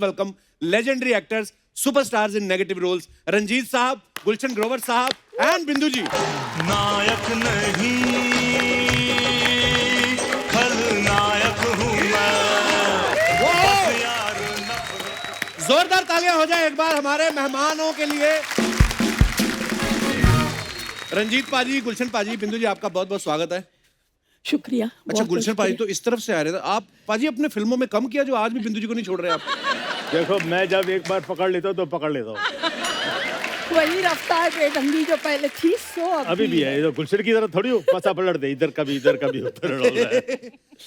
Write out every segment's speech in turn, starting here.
welcome legendary actors, superstars in negative roles, Ranjit Sahab, Gulshan Grover Sahab and Bindu ji. नायक नहीं खलनायक हूँ मैं यार जोरदार तालियां हो जाए एक बार हमारे मेहमानों के लिए। रंजीत पाजी, गुलशन पाजी, बिंदु जी, आपका बहुत बहुत स्वागत है। शुक्रिया। अच्छा, गुलशन पाजी तो इस तरफ से आ रहे थे आप। पाजी अपने फिल्मों में कम किया जो आज भी बिंदु जी को नहीं छोड़ रहे आप। देखो, मैं जब एक बार पकड़ लेता हूँ तो पकड़ लेता हूँ। वही रफ्तार बेढंगी जो पहले थी सो अभी भी है। गुलशन की तरह थोड़ी हो पसा पलट दे, इधर कभी उधर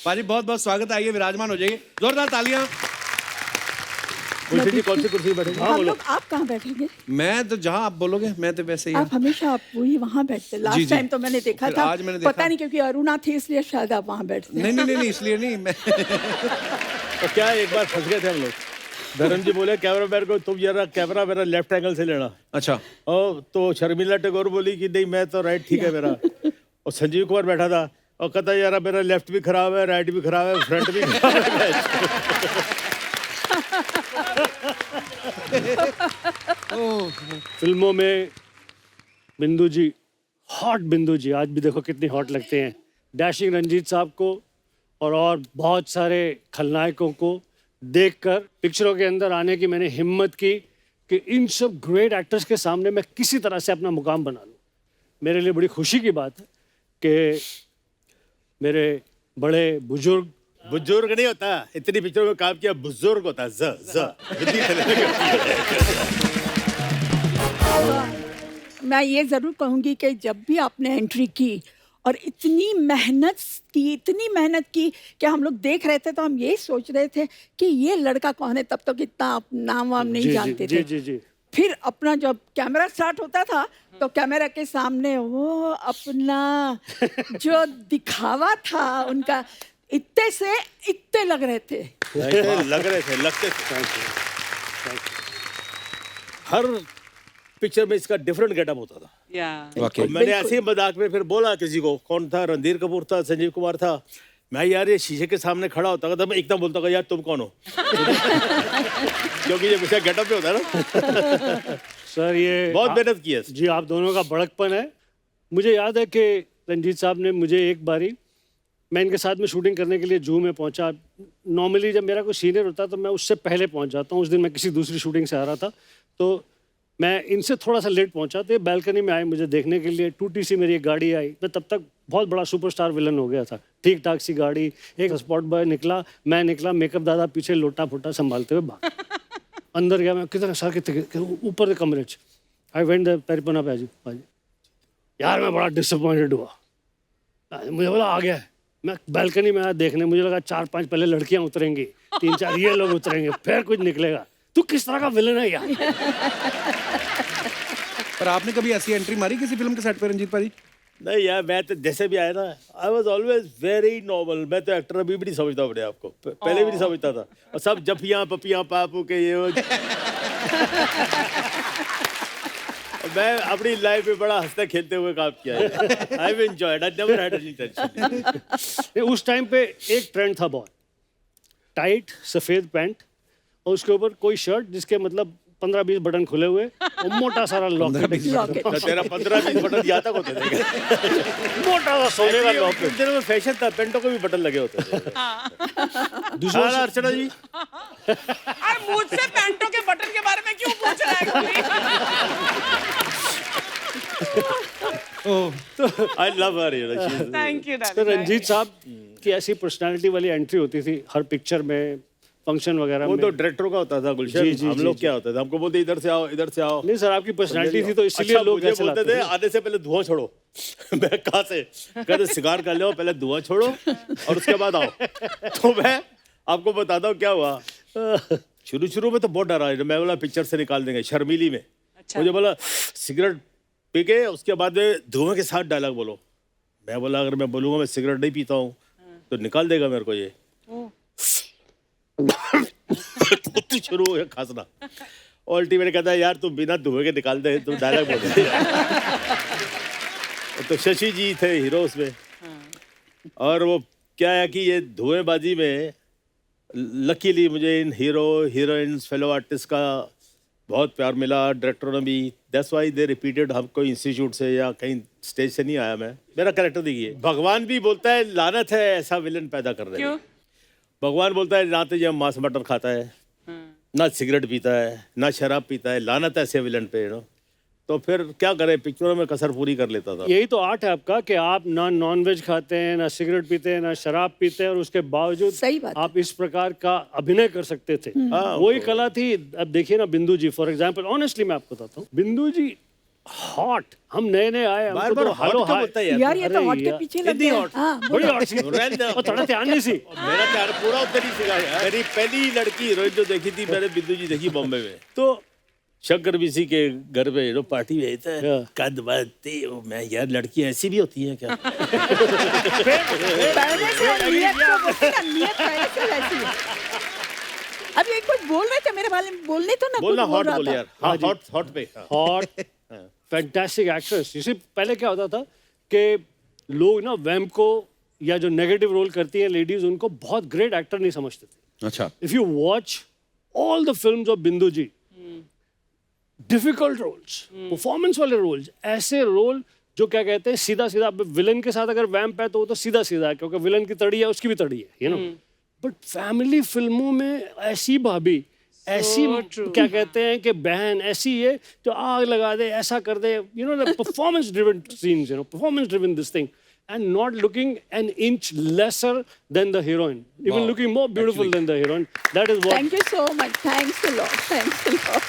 पाजी बहुत बहुत स्वागत है, आइए विराजमान हो जाइए। जोरदार तालियां। गुलशन जी कौन सी कुर्सी बैठेंगे? हाँ हम बोलो। लोग आप कहाँ बैठेंगे? मैं तो जहां आप बोलोगे मैं तो वैसे ही आप हमेशा आप वही वहाँ बैठते। जी, लास्ट जी। टाइम तो मैंने देखा फिर था, आज मैंने देखा। पता नहीं क्योंकि अरुणा थी इसलिए शायद आप वहाँ बैठते। नहीं इसलिए नहीं मैं तो क्या एक बार फंस गए थे हम लोग। धर्म जी बोले कैमरा मैन को तुम जरा कैमरा मेरा लेफ्ट एंगल से लेना। अच्छा, और तो शर्मिला टैगोर बोली कि नहीं मैं तो राइट ठीक है मेरा। और संजीव कुमार बैठा था और कहता यार मेरा लेफ्ट भी खराब है, राइट भी खराब है, फ्रंट भी खराब है। फिल्मों में बिंदु जी, हॉट बिंदु जी, आज भी देखो कितनी हॉट लगते हैं। डैशिंग रंजीत साहब को और बहुत सारे खलनायकों को देखकर पिक्चरों के अंदर आने की मैंने हिम्मत की कि इन सब ग्रेट एक्टर्स के सामने मैं किसी तरह से अपना मुकाम बना लूं। मेरे लिए बड़ी खुशी की बात है कि मेरे बड़े बुजुर्ग नहीं होता, इतनी पिक्चरों में काम किया, बुजुर्ग होता है। मैं ये जरूर कहूँगी कि जब भी आपने एंट्री की और इतनी मेहनत की कि हम लोग देख रहे थे तो हम यही सोच रहे थे कि ये लड़का कौन है। तब तक इतना आप नाम वाम नहीं जानते थे। जी। फिर अपना जब कैमरा स्टार्ट होता था तो कैमरा के सामने वो अपना जो दिखावा था उनका, इतने से इतने लग रहे थे। लगते थे। हर पिक्चर में इसका डिफरेंट गेटअप होता था। वाकई मैंने ऐसे ही मजाक में फिर बोला किसी को, कौन था, रणधीर कपूर था, संजीव कुमार था, मैं यार ये शीशे के सामने खड़ा होता था, मैं एकदम बोलता था यार तुम कौन हो। क्योंकि ये हमेशा गेटअप पे होता है ना। सर ये बहुत मेहनत की है जी, आप दोनों का बड़कपन है। मुझे याद है कि रंजीत साहब ने मुझे एक बारी, मैं इनके साथ में शूटिंग करने के लिए जू में पहुंचा। नॉर्मली जब मेरा कोई सीनियर होता तो मैं उससे पहले पहुंच जाता हूं। उस दिन मैं किसी दूसरी शूटिंग से आ रहा था तो मैं इनसे थोड़ा सा लेट पहुंचा। तो बैल्कनी में आए मुझे देखने के लिए। टूटी सी मेरी एक गाड़ी आई। मैं तब तक बहुत बड़ा सुपरस्टार विलन हो गया था। ठीक ठाक सी गाड़ी, एक स्पॉट बॉय निकला, मैं निकला, मेकअप दादा पीछे लोटा फोटा संभालते हुए भाग अंदर गया। मैं कितना सर कितने ऊपर कमरे च आई वेंट पेरिपना पाजी यार मैं बड़ा डिसअपॉइंटेड हुआ। मुझे बोला आ गया है। मैं बैल्कनी में आया देखने, मुझे लगा 4-5 पहले लड़कियां उतरेंगी, 3-4 ये लोग उतरेंगे, फिर कुछ निकलेगा। तू किस तरह का विलन है यार। पर आपने कभी ऐसी एंट्री मारी किसी फिल्म के सेट पे रंजीत पाजी? नहीं यार, मैं तो जैसे भी आया ना, आई वॉज ऑलवेज वेरी नॉर्मल। मैं तो एक्टर अभी भी नहीं समझता अपने आप को, पहले भी नहीं समझता था। और सब जफियां पपियां पापू के ये मैं अपनी लाइफ में बड़ा हंसते खेलते हुए काम किया है। I have enjoyed, I never had any tension. उस टाइम पे एक ट्रेंड था बहुत, टाइट सफ़ेद पैंट और उसके ऊपर कोई शर्ट जिसके मतलब 15-20 बटन खुले हुए और मोटा सारा लॉकेट। तेरा 15-20 बटन यहाँ तक होते थे। मोटा सा सोने का लॉकेट। दिनों में फैशन था, पेंटों को भी बटन लगे होते थे। दूसरा अर्चना जी, अरे मुझसे पैंटों के बटन के बारे में क्यों पूछ रहा है? I love her. Thank you तो रंजीत साहब की ऐसी पर्सनालिटी वाली एंट्री होती थी हर पिक्चर में, फंक्शन वगैरह वो में। तो डायरेक्टर का होता था गुलशन। जी, हम लोग क्या होता था, हमको बोलते इधर से आओ, इधर से आओ। नहीं सर, आपकी पर्सनालिटी थी तो इसीलिए लोग मुझे ऐसे बोलते लाते थे थे। आने से पहले धुआं छोड़ो। मैं कहाँ से कहते सिगार कर लो, पहले धुआं छोड़ो और उसके बाद आओ। तो मैं आपको बताता हूँ क्या हुआ। शुरू में तो बहुत डरा, मैं बोला पिक्चर से निकाल देंगे शर्मीली में। मुझे बोला सिगरेट पी के उसके बाद में धुआं के साथ डायलॉग बोलो। मैं बोला अगर मैं बोलूंगा मैं सिगरेट नहीं पीता हूँ तो निकाल देगा मेरे को ये। तो शुरू हो गया खांसना। अल्टीमेट कहता है यार तुम बिना धुएं के निकाल दे, तुम डायलॉग बोल। तो शशि जी थे हीरो उसमें। और वो क्या है कि ये धुएंबाजी में लकीली मुझे इन हीरो हीरोइंस फेलो आर्टिस्ट का बहुत प्यार मिला, डायरेक्टरों ने भी। That's why they repeated. हम कोई इंस्टीट्यूट से या कहीं स्टेज से नहीं आया मैं, मेरा कैरेक्टर देखिए। भगवान भी बोलता है लानत है ऐसा विलन पैदा कर रहे हैं। भगवान बोलता है ना तो ये मांस मटन खाता है, ना सिगरेट पीता है, ना शराब पीता है, लानत है ऐसे विलन पे, तो फिर क्या करें, पिक्चरों में कसर पूरी कर लेता था। यही तो आर्ट है आपका कि आप ना नॉन वेज खाते हैं, ना सिगरेट पीते हैं, ना शराब पीते हैं, और उसके बावजूद सही बात आप इस प्रकार का अभिनय कर सकते थे। वही कला थी। अब देखिए ना बिंदु जी फॉर एग्जांपल, ऑनेस्टली मैं आपको बताता हूँ, बिंदु जी हॉट, हम नए नए आए, हमको बार-बार तो हॉट हेलो क्यों हाय, बोलता है यार? यार ये तो अरे हॉट के यार, पीछे लग इतनी गया। हॉट। हाँ, बड़ी हॉट सी, रहने दो। और थोड़ा ध्यान नहीं सी। मेरा प्यार पूरा उधर ही सीखा यार। मेरी पहली लड़की हीरोइन जो देखी थी मैंने बिंदु जी देखी बॉम्बे में, तो शंकर बीसी के घर पे पार्टी में था, कद बढ़ती हो, मैं यार लड़की ऐसी भी होती है क्या? पहले से नियत तो बोलती ना, नियत पहले से वैसी है। अब ये कुछ बोल रहे थे मेरे बारे में, बोलने तो ना बोलना कुछ बोल हॉट रहा बोल था। यार। हाँ हॉट हॉट पे हाँ। Hot fantastic actress. इसी पहले क्या होता था कि लोग ना वैम्प को या जो नेगेटिव रोल करती हैं लेडीज, उनको बहुत ग्रेट एक्टर नहीं समझते थे। अच्छा। If you watch all the films of बिंदु जी, डिफिकल्ट रोल्स, परफॉर्मेंस वाले रोल्स, ऐसे रोल जो क्या कहते हैं सीधा सीधा, विलन के साथ अगर वैम्प है तो वो तो सीधा सीधा है, क्योंकि विलन की तड़ी है उसकी भी तड़ी है, यू नो। बट फैमिली फिल्मों में ऐसी भाभी, ऐसी क्या कहते हैं कि बहन, ऐसी ये जो आग लगा दे, ऐसा कर दे, you know, performance driven scenes, you know, performance driven this thing, and not looking an inch lesser than the heroine, even looking more beautiful than the heroine. That is what. Thank you so much. Thanks a lot. Thanks a lot.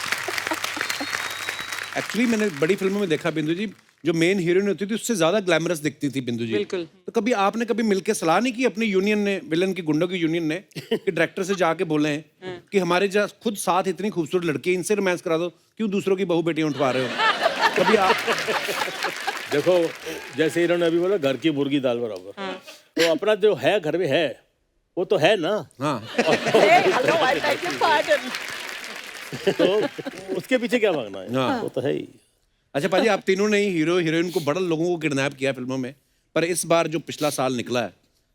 Actually मैंने बड़ी फिल्मों में देखा बिंदु जी, जो main heroine होती थी उससे ज्यादा ग्लैमरस दिखती थी बिंदु जी। बिल्कुल। तो कभी आपने कभी मिलके सलाह नहीं की अपनी यूनियन ने, विलन की गुंडों की यूनियन ने, कि डायरेक्टर से जाके बोले हैं कि हमारे खुद साथ इतनी खूबसूरत लड़की है, इनसे रोमांस करा दो, क्यों दूसरों की बहू बेटियां उठवा रहे हो? कभी आप देखो जैसे इन्होंने अभी बोला घर की मुर्गी दाल बराबर, तो अपना जो है घर में है वो तो है ना। हाँ Hey, hello, I beg your pardon. तो उसके पीछे क्या भागना है, हाँ। वो तो है ही। अच्छा पाजी, आप तीनों ने ही हीरो हीरोइन को बड़ा लोगों को किडनैप किया फिल्मों में, पर इस बार जो पिछला साल निकला है,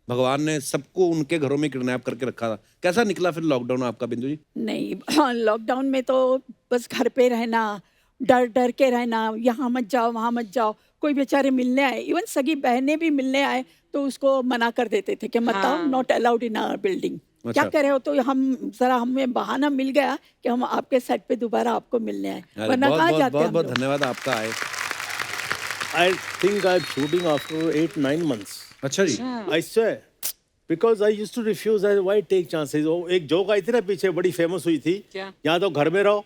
भगवान ने सबको उनके घरों में किडनैप करके रखा था। कैसा निकला फिर लॉकडाउन आपका बिंदु जी? नहीं, हाँ, लॉकडाउन में तो बस घर पे रहना, डर डर के रहना, यहाँ मत जाओ वहाँ मत जाओ। कोई बेचारे मिलने आए, इवन सगी बहनें भी मिलने आए तो उसको मना कर देते थे कि मत आओ, not allowed in our building. क्या करे हो, तो हमें बहाना मिल गया कि हम आपके सेट पे दोबारा आपको मिलने आए, वरना कहाँ बहुत जाते बहुत हम बहुत लोग। धन्यवाद आपका आए। I think I'm shooting after 8-9 months. अच्छा जी। I swear. Because I used to refuse. Why take chances? वो एक जोक आई थी ना पीछे, बड़ी फेमस हुई थी, क्या? या तो घर में रहो,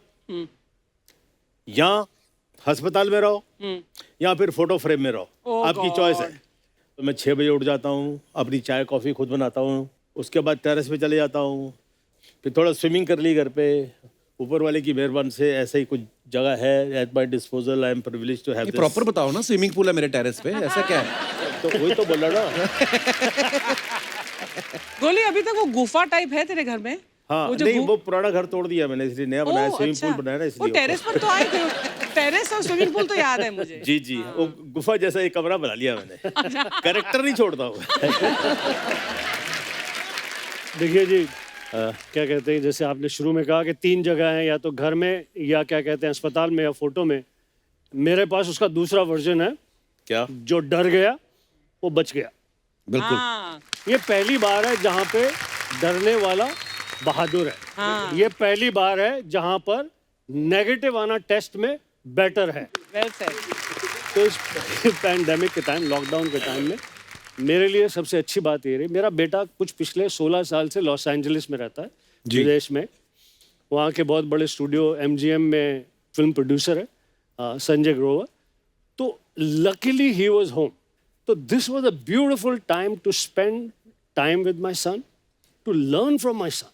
या अस्पताल में रहो, या फिर फोटो फ्रेम में रहो, Oh आपकी God. चॉइस है। तो मैं 6 बजे उठ जाता हूँ, अपनी चाय कॉफ़ी खुद बनाता हूँ, उसके बाद टेरेस पे चले जाता हूँ, फिर थोड़ा स्विमिंग कर ली घर पे। ऊपर वाले की मेहरबानी से ऐसे ही कुछ जगह है at my disposal. I am privileged to have this. Proper बताओ ना, स्विमिंग पूल है मेरे टेरेस पे, ऐसा क्या है? तो वही तो बोला ना। गोली, अभी तक वो गुफा टाइप है तेरे घर में? हाँ, वो जो नहीं गु- वो पुराना घर तोड़ दिया मैंने, इसलिए नया बनाया, ओह, स्विमिंग अच्छा। पूल बनाया ना वो इसलिए। टेरेस पर तो आए थे, टेरेस और स्विमिंग पूल तो याद है मुझे। जी जी, वो गुफा जैसा एक कमरा बना लिया मैंने। कैरेक्टर नहीं छोड़ता हूँ। देखिए जी, क्या कहते हैं, जैसे आपने शुरू में कहा कि 3 जगह हैं, या तो घर में, या क्या कहते हैं अस्पताल में, या फोटो में। मेरे पास उसका दूसरा वर्जन है। क्या? जो डर गया वो बच गया। बिल्कुल। हाँ, ये पहली बार है जहाँ पे डरने वाला बहादुर है। हाँ। ये पहली बार है जहाँ पर नेगेटिव आना टेस्ट में बेटर है। Well said. तो इस पैंडेमिक के टाइम, लॉकडाउन के टाइम में मेरे लिए सबसे अच्छी बात ये रही, मेरा बेटा कुछ पिछले 16 साल से लॉस एंजलिस में रहता है, विदेश में। वहाँ के बहुत बड़े स्टूडियो MGM में फिल्म प्रोड्यूसर है, संजय ग्रोवर। तो लकीली ही वाज होम। तो this was a beautiful time to spend time with my son, to learn from my son,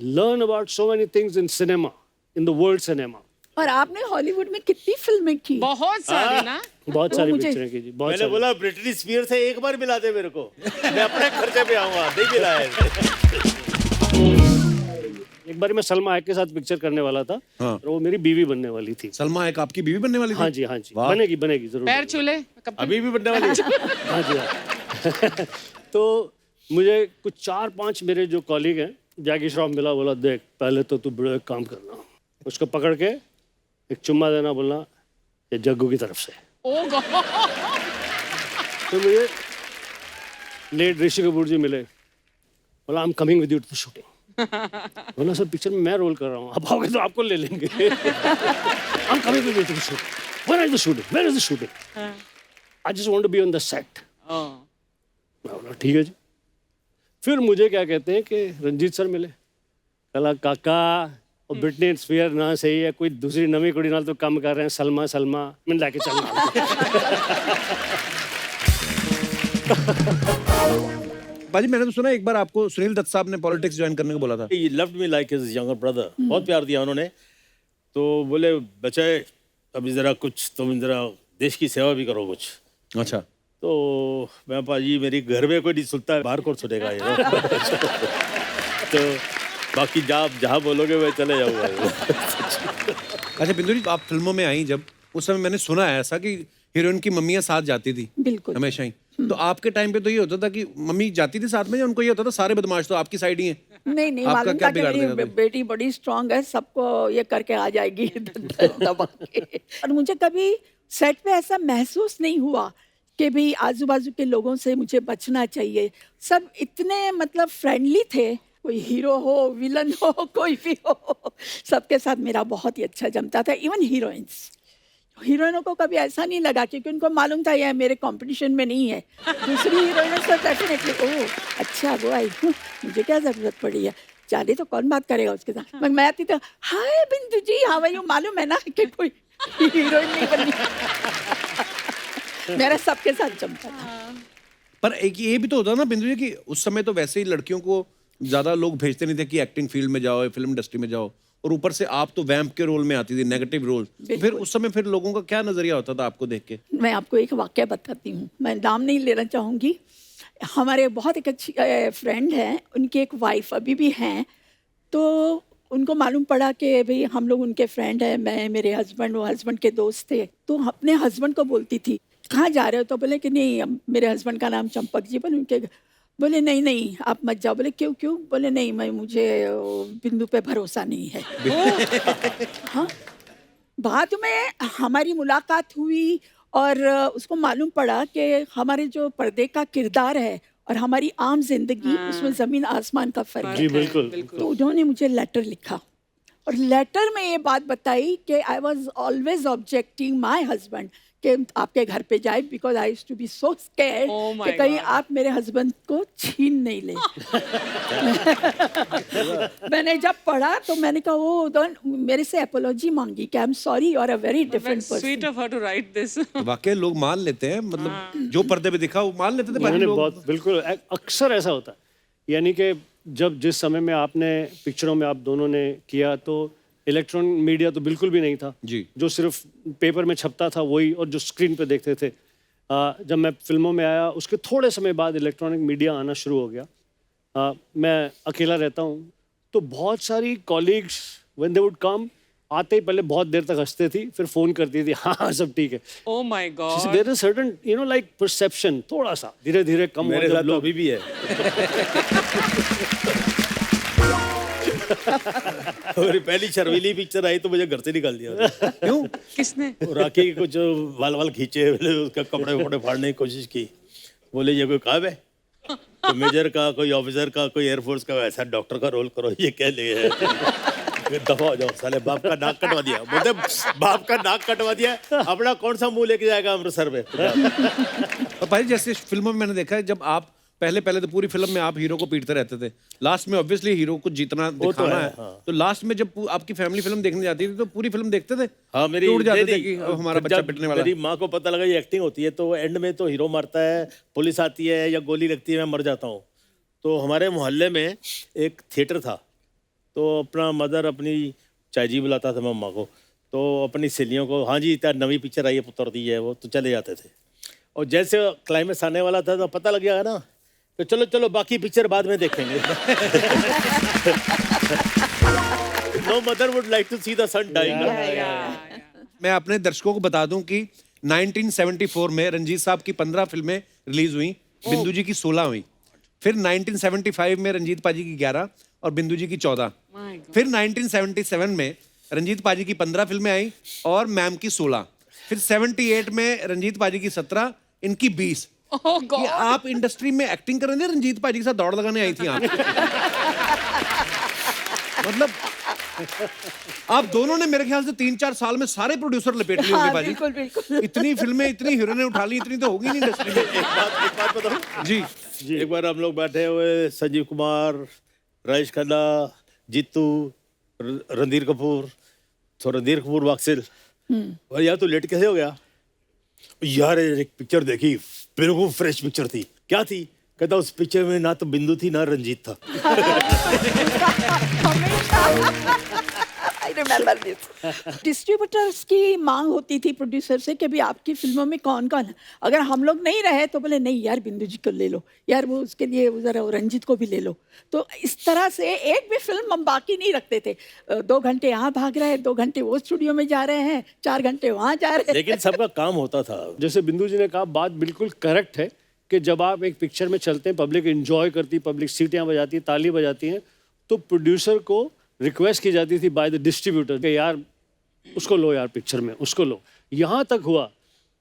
learn about so many things in cinema, in the world cinema. और आपने Hollywood में कितनी फिल्में की? बहुत सारी ना। बहुत तो सारी मुझे- पिक्चरें की जी, बहुत मैंने सारी। बोला ब्रिटनी स्पीयर से एक बार मिला दे मेरे को, मैं अपने खर्चे पे आऊंगा, नहीं मिला है। एक बार मैं सलमा हैक के साथ पिक्चर करने वाला था, हाँ। और वो मेरी बीवी बनने वाली थी। सलमा एक आपकी बीवी बनने वाली थी? हाँ जी, हाँ जी, वाह। बनेगी बनेगी जरूर। पैर छूले कब तक? अभी भी बनने वाली है। हाँ जी, हाँ। तो मुझे कुछ 4-5 मेरे जो कॉलीग हैं, जैकी श्रॉफ मिला, बोला देख पहले तो तू बड़े एक काम करना, उसको पकड़ के एक चुम्मा देना, बोलना ये जग्गू की तरफ से। Oh God. तो मुझे लेट ऋषि कपूर जी मिले, बोला I am coming with you to the shooting. बोला सर पिक्चर में मैं रोल कर रहा हूँ, आप आओगे तो आपको ले लेंगे। I am coming with you to the shooting. Where is the shooting, where is the shooting? I just want to be on the set. मैं बोला ठीक है जी। फिर मुझे क्या कहते हैं कि रंजीत सर मिले, कला काका और ब्रिटनी स्पीयर ना सही है, कोई दूसरी नवी कुड़ी नाल तो कम कर रहे हैं, सलमा सलमा मैं लाके चलना। पाजी मैंने तो सुना एक बार आपको सुनील दत्त साहब ने पॉलिटिक्स ज्वाइन करने को बोला था। He loved me like his younger brother. बहुत प्यार दिया उन्होंने। तो बोले बच्चे अभी जरा कुछ तुम जरा देश की सेवा भी करो कुछ। अच्छा। तो मैं पाजी मेरी घर में कोई नहीं सुनता है, बाहर कौन सुनेगा ये। तो बाकी जहाँ बोलोगे मैं चले जाऊँगा। अच्छा बिंदु जी, आप फिल्मों में आई जब, उस समय मैंने सुना है ऐसा कि हीरोइन की मम्मियाँ साथ जाती थी बिल्कुल। हमेशा ही। तो आपके टाइम पे तो ये होता था कि मम्मी जाती थी साथ में, या उनको ये होता था सारे बदमाश तो आपकी साइड ही हैं? नहीं नहीं, आपका मालूम क्या था कि बिगाड़ देगा मेरी कोई? बेटी बड़ी स्ट्रांग है, सबको ये करके आ जाएगी दबा के। और मुझे कभी सेट पे ऐसा महसूस नहीं हुआ कि भाई आजू बाजू के लोगों से मुझे बचना चाहिए। सब इतने मतलब फ्रेंडली थे, कोई हीरो हो विलन हो कोई भी हो, सबके साथ मेरा बहुत ही अच्छा जमता था। इवन हीरोइनों को कभी ऐसा नहीं लगा, क्योंकि उनको मालूम था यह मेरे कंपटीशन में नहीं है। दूसरी हीरोइनों से डेफिनेटली ओह अच्छा वो आई, मुझे क्या जरूरत पड़ी है, जाने तो कौन बात करेगा उसके साथ। मैं आती तो हाय बिंदु जी हाउ आर यू, मालूम है ना कि कोई हीरोइन नहीं बननी। मेरा सबके साथ जमता था। पर एक ये भी तो होता ना बिंदु जी कि उस समय तो वैसे ही लड़कियों को ज्यादा लोग भेजते नहीं थे कि एक्टिंग फील्ड में जाओ, फिल्म इंडस्ट्री में जाओ, और ऊपर से आप तो वैम्प के रोल में आती थी, नेगेटिव रोल। तो फिर उस समय फिर लोगों का क्या नजरिया होता था आपको देख के? मैं आपको एक वाक्य बताती हूँ, मैं नाम नहीं लेना चाहूँगी। हमारे बहुत एक अच्छी फ्रेंड हैं, उनकी एक वाइफ अभी भी हैं। तो उनको मालूम पड़ा कि भाई हम लोग उनके फ्रेंड हैं, मैं मेरे हस्बैंड, वो हस्बैंड के दोस्त थे। तो अपने हस्बैंड को बोलती थी कहाँ जा रहे हो, तो बोले कि नहीं मेरे हस्बैंड का नाम चंपक जी, बोले उनके, बोले नहीं नहीं आप मत जाओ। बोले क्यों क्यों? बोले नहीं मुझे बिंदु पे भरोसा नहीं है। हाँ, बाद में हमारी मुलाकात हुई और उसको मालूम पड़ा कि हमारे जो पर्दे का किरदार है और हमारी आम जिंदगी, उसमें जमीन आसमान का फर्क जी है। बिल्कुल। तो उन्होंने मुझे लेटर लिखा और लेटर में ये बात बताई कि I was always objecting my husband कि आपके घर पे जाए, because I used to be so scared Oh my कि कहीं God. आप मेरे हस्बैंड को छीन नहीं ले। मैंने जब पढ़ा तो मैंने कहा वो मेरे से अपोलॉजी मांगी कि I am sorry you are a very different sweet person. Of her to write this. वाकई लोग मान लेते हैं, मतलब जो पर्दे पे दिखा वो मान लेते थे पाजी मैंने लोग। बहुत बिल्कुल अक्सर ऐसा होता है। यानी कि जब जिस समय में आपने पिक्चरों में आप दोनों ने किया तो इलेक्ट्रॉनिक मीडिया तो बिल्कुल भी नहीं था जी। जो सिर्फ पेपर में छपता था वही, और जो स्क्रीन पे देखते थे। जब मैं फिल्मों में आया उसके थोड़े समय बाद इलेक्ट्रॉनिक मीडिया आना शुरू हो गया। मैं अकेला रहता हूँ तो बहुत सारी colleagues when they would come, आते ही पहले बहुत देर तक हंसते थी, फिर फोन करती थी हाँ सब ठीक है। Oh my God. There is certain you know like perception थोड़ा सा धीरे धीरे कम मेरे हो साथ जब तो लोग अभी भी है। मेरी पहली शर्मीली पिक्चर आई तो मुझे घर से निकाल दिया। क्यों? किसने? वो राखी के कुछ वाल खींचे, उसका कपड़े वपड़े फाड़ने की कोशिश की। बोले ये कोई काम है? कोई मेजर का, कोई ऑफिसर का, कोई एयरफोर्स का, ऐसा डॉक्टर का रोल करो, ये क्या ले है? दफा हो जाओ साले, बाप का नाक कटवा दिया। बोलते बाप का नाक कटवा दिया, अपना कौन सा मुंह लेके जाएगा अमृतसर में? तो पाजी जैसे फिल्मों में मैंने देखा है, जब आप पहले तो पूरी फिल्म में आप हीरो को पीटते रहते थे, लास्ट में ऑब्वियसली हीरो को जीतना दिखाना है। हाँ। तो लास्ट में जब आपकी फैमिली फिल्म देखने जाती थी तो पूरी फिल्म देखते थे? हाँ मेरी टूट जाते थे नहीं, कि अब हमारा बच्चा जब पिटने वाला मेरी माँ को पता लगा ये एक्टिंग होती है तो एंड में तो हीरो मारता है, पुलिस आती है या गोली लगती है, मैं मर जाता हूँ। तो हमारे मोहल्ले में एक थिएटर था, तो अपना मदर अपनी चाची बुलाता था मम्मा को, तो अपनी सहेलियों को हाँ जी इतना नवी पिक्चर आई है पुत्र दी है वो, तो चले जाते थे। और जैसे क्लाइमेक्स आने वाला था तो पता लग गया ना, तो चलो चलो बाकी पिक्चर बाद में देखेंगे। No mother would like to see the son dying. मैं अपने दर्शकों को बता दूं कि 1974 में रंजीत साहब की 15 फिल्में रिलीज हुई, बिंदु जी की 16 हुई। फिर 1975 में रंजीत पाजी की 11 और बिंदु जी की 14। फिर 1977 में रंजीत पाजी की 15 फिल्में आई और मैम की 16। फिर 78 में रंजीत पाजी की 17, इनकी 20। ओह कि गॉड, आप इंडस्ट्री में एक्टिंग कर रहे थे, रंजीत पाजी के साथ दौड़ लगाने आई थी आप। मतलब आप दोनों ने मेरे ख्याल से 3-4 साल में सारे प्रोड्यूसर लपेट लिए होंगे हाँ, पाजी। बिल्कुल बिल्कुल। इतनी फिल्में, इतनी हीरोइनें उठा ली, इतनी तो होगी नहीं इंडस्ट्री में। एक बात बताऊं? जी एक बार हम लोग बैठे हुए, संजीव कुमार, राजेश खन्ना, जीतू, रणधीर कपूर, तो रणधीर कपूर वाक्सिल, और यार तू लेट कैसे हो गया? यार एक पिक्चर देखी, बिल्कुल फ्रेश पिक्चर थी। क्या थी? कहता उस पिक्चर में ना तो बिंदु थी ना रंजीत था। I remember this. डिस्ट्रीब्यूटर्स की मांग होती थी प्रोड्यूसर से कि अभी आपकी फिल्मों में कौन कौन है, अगर हम लोग नहीं रहे तो बोले नहीं यार बिंदु जी को ले लो, यार वो उसके लिए जरा वो रंजीत को भी ले लो। तो इस तरह से एक भी फिल्म हम बाकी नहीं रखते थे। 2 घंटे यहाँ भाग रहे हैं, 2 घंटे वो स्टूडियो में जा रहे हैं, 4 घंटे वहाँ जा रहे हैं। लेकिन सबका काम होता था। जैसे बिंदु जी ने कहा, बात बिल्कुल करेक्ट है कि जब आप एक पिक्चर में चलते हैं, पब्लिक एंजॉय करती, पब्लिक सीटियाँ बजाती है, ताली बजाती हैं, तो प्रोड्यूसर को रिक्वेस्ट की जाती थी बाय द डिस्ट्रीब्यूटर कि यार उसको लो, यार पिक्चर में उसको लो। यहाँ तक हुआ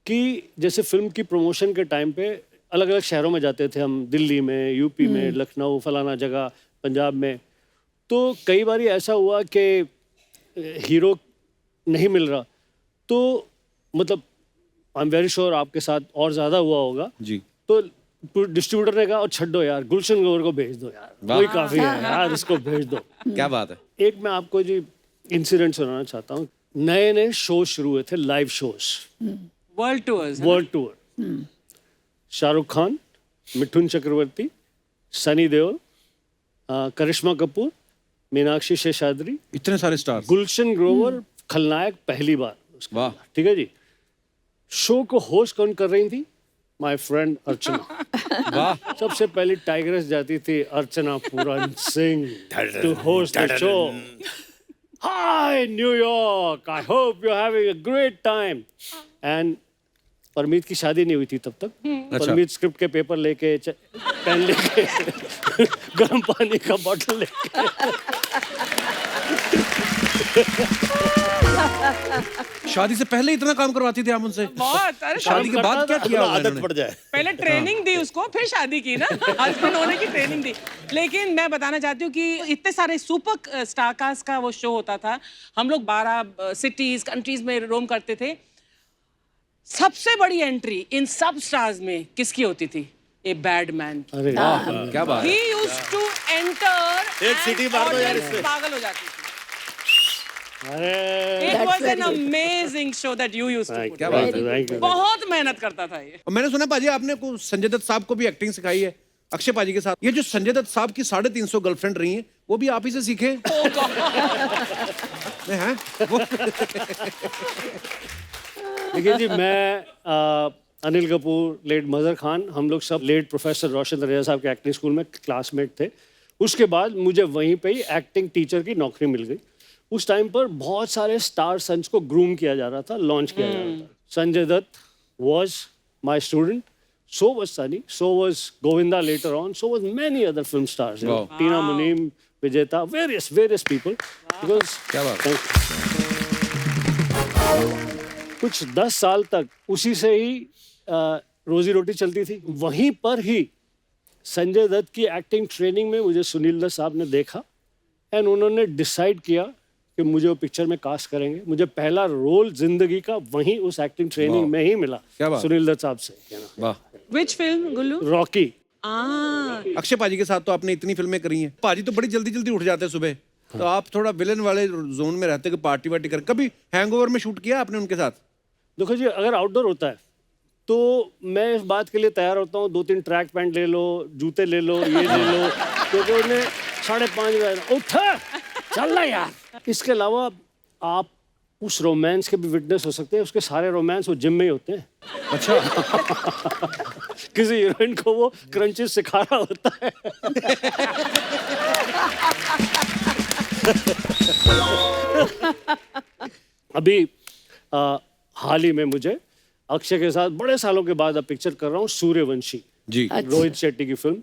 कि जैसे फिल्म की प्रमोशन के टाइम पे अलग अलग शहरों में जाते थे हम, दिल्ली में, यूपी में, लखनऊ, फलाना जगह, पंजाब में। तो कई बार ऐसा हुआ कि हीरो नहीं मिल रहा, तो मतलब आई एम वेरी श्योर आपके साथ और ज़्यादा हुआ होगा। जी तो डिस्ट्रीब्यूटर ने कहा और छड्डो यार, गुलशन ग्रोवर को भेज दो यार, वही काफ़ी है यार, इसको भेज दो। क्या बात है। एक मैं आपको जी इंसिडेंट सुनाना चाहता हूँ। नए नए शो शुरू हुए थे, live shows, world tours, world tour. Shahrukh Khan, Mithun Chakraborty, Sunny Deol, Karisma Kapoor, Meenakshi Seshadri, इतने सारे स्टार। गुलशन ग्रोवर खलनायक पहली बार उसके वाह। बाद। ठीक है जी। शो को होस्ट कौन कर रही थी? My friend Archana. वाह। सबसे पहले टाइगरस जाती थी Archana Puran Singh to host the show. Hi New York, I hope you having a great time. And Parmeet की शादी नहीं हुई थी तब तक। परमीत स्क्रिप्ट के पेपर लेके, पेन लेके, गर्म पानी का बोतल लेके शादी से पहले इतना काम करवाती थी आप उनसे? बहुत। अरे शादी के बाद क्या किया होगा आदत इन्होंने? पड़ जाए। पहले ट्रेनिंग दी उसको, फिर शादी की ना, हस्बैंड होने की ट्रेनिंग दी। लेकिन मैं बताना चाहती हूँ कि इतने सारे सुपर स्टार कास्ट का वो शो होता था, हम लोग 12 सिटीज कंट्रीज में रोम करते थे। सबसे बड़ी एंट्री इन सब स्टार्स में किसकी होती थी? A bad man. अरे क्या बात है। ही यूज्ड टू एंटर, एक सीटी मार दो यार इसमें। पागल हो जाती थी। अरे It was an amazing show that you used to put. क्या बात है, thank you। बहुत मेहनत करता था ये। और मैंने सुना पाजी आपने को संजय दत्त साहब को भी एक्टिंग सिखाई है अक्षय पाजी के साथ। ये जो संजय दत्त साहब की 350 गर्लफ्रेंड रही हैं, वो भी आप ही से सीखे हैं? वो देखिए जी, मैं अनिल कपूर, लेट मजहर खान, हम लोग सब लेट प्रोफेसर रोशन दरिया साहब के एक्टिंग स्कूल में क्लासमेट थे। उसके बाद मुझे वहीं पे ही एक्टिंग टीचर की नौकरी मिल गई। उस टाइम पर बहुत सारे स्टार सन्स को ग्रूम किया जा रहा था, लॉन्च किया जा रहा था। Sanjay Dutt was my student, so was Sunny, so was Govinda later on, so was many other film stars, you know, Wow. Tina Muneem, Vijeta, various people. Because क्या बात। कुछ 10 साल तक उसी से ही रोजी रोटी चलती थी। वहीं पर ही संजय दत्त की एक्टिंग ट्रेनिंग में मुझे सुनील दत्त साहब ने देखा एंड उन्होंने डिसाइड किया कि मुझे वो पिक्चर में कास्ट करेंगे। मुझे पहला रोल जिंदगी का वहीं उस एक्टिंग ट्रेनिंग वाह। में ही मिला, क्या बात। सुनील दत्त साहब से। वाह। Which film, Gullu? Rocky. Akshay पाजी के साथ तो आपने इतनी फिल्में करी हैं। पाजी तो बड़ी जल्दी जल्दी उठ जाते हैं सुबह, तो आप थोड़ा विलन वाले जोन में रहते कि पार्टी वार्टी कर। कभी हैंगओवर में शूट किया आपने उनके साथ? देखो जी, अगर आउटडोर होता है तो मैं इस बात के लिए तैयार होता हूँ, 2-3 ट्रैक पैंट ले लो, जूते ले लो, ये ले लो, क्योंकि उन्हें 5:30 बजे उठ चल रहा यार। इसके अलावा आप उस रोमांस के भी विटनेस हो सकते हैं। उसके सारे रोमांस वो जिम में ही होते हैं। अच्छा। किसी हीरोइन को वो क्रंचेस सिखा रहा होता है। अभी हाल ही में मुझे अक्षय के साथ बड़े सालों के बाद अब पिक्चर कर रहा हूँ, सूर्यवंशी, जी। रोहित शेट्टी की फिल्म।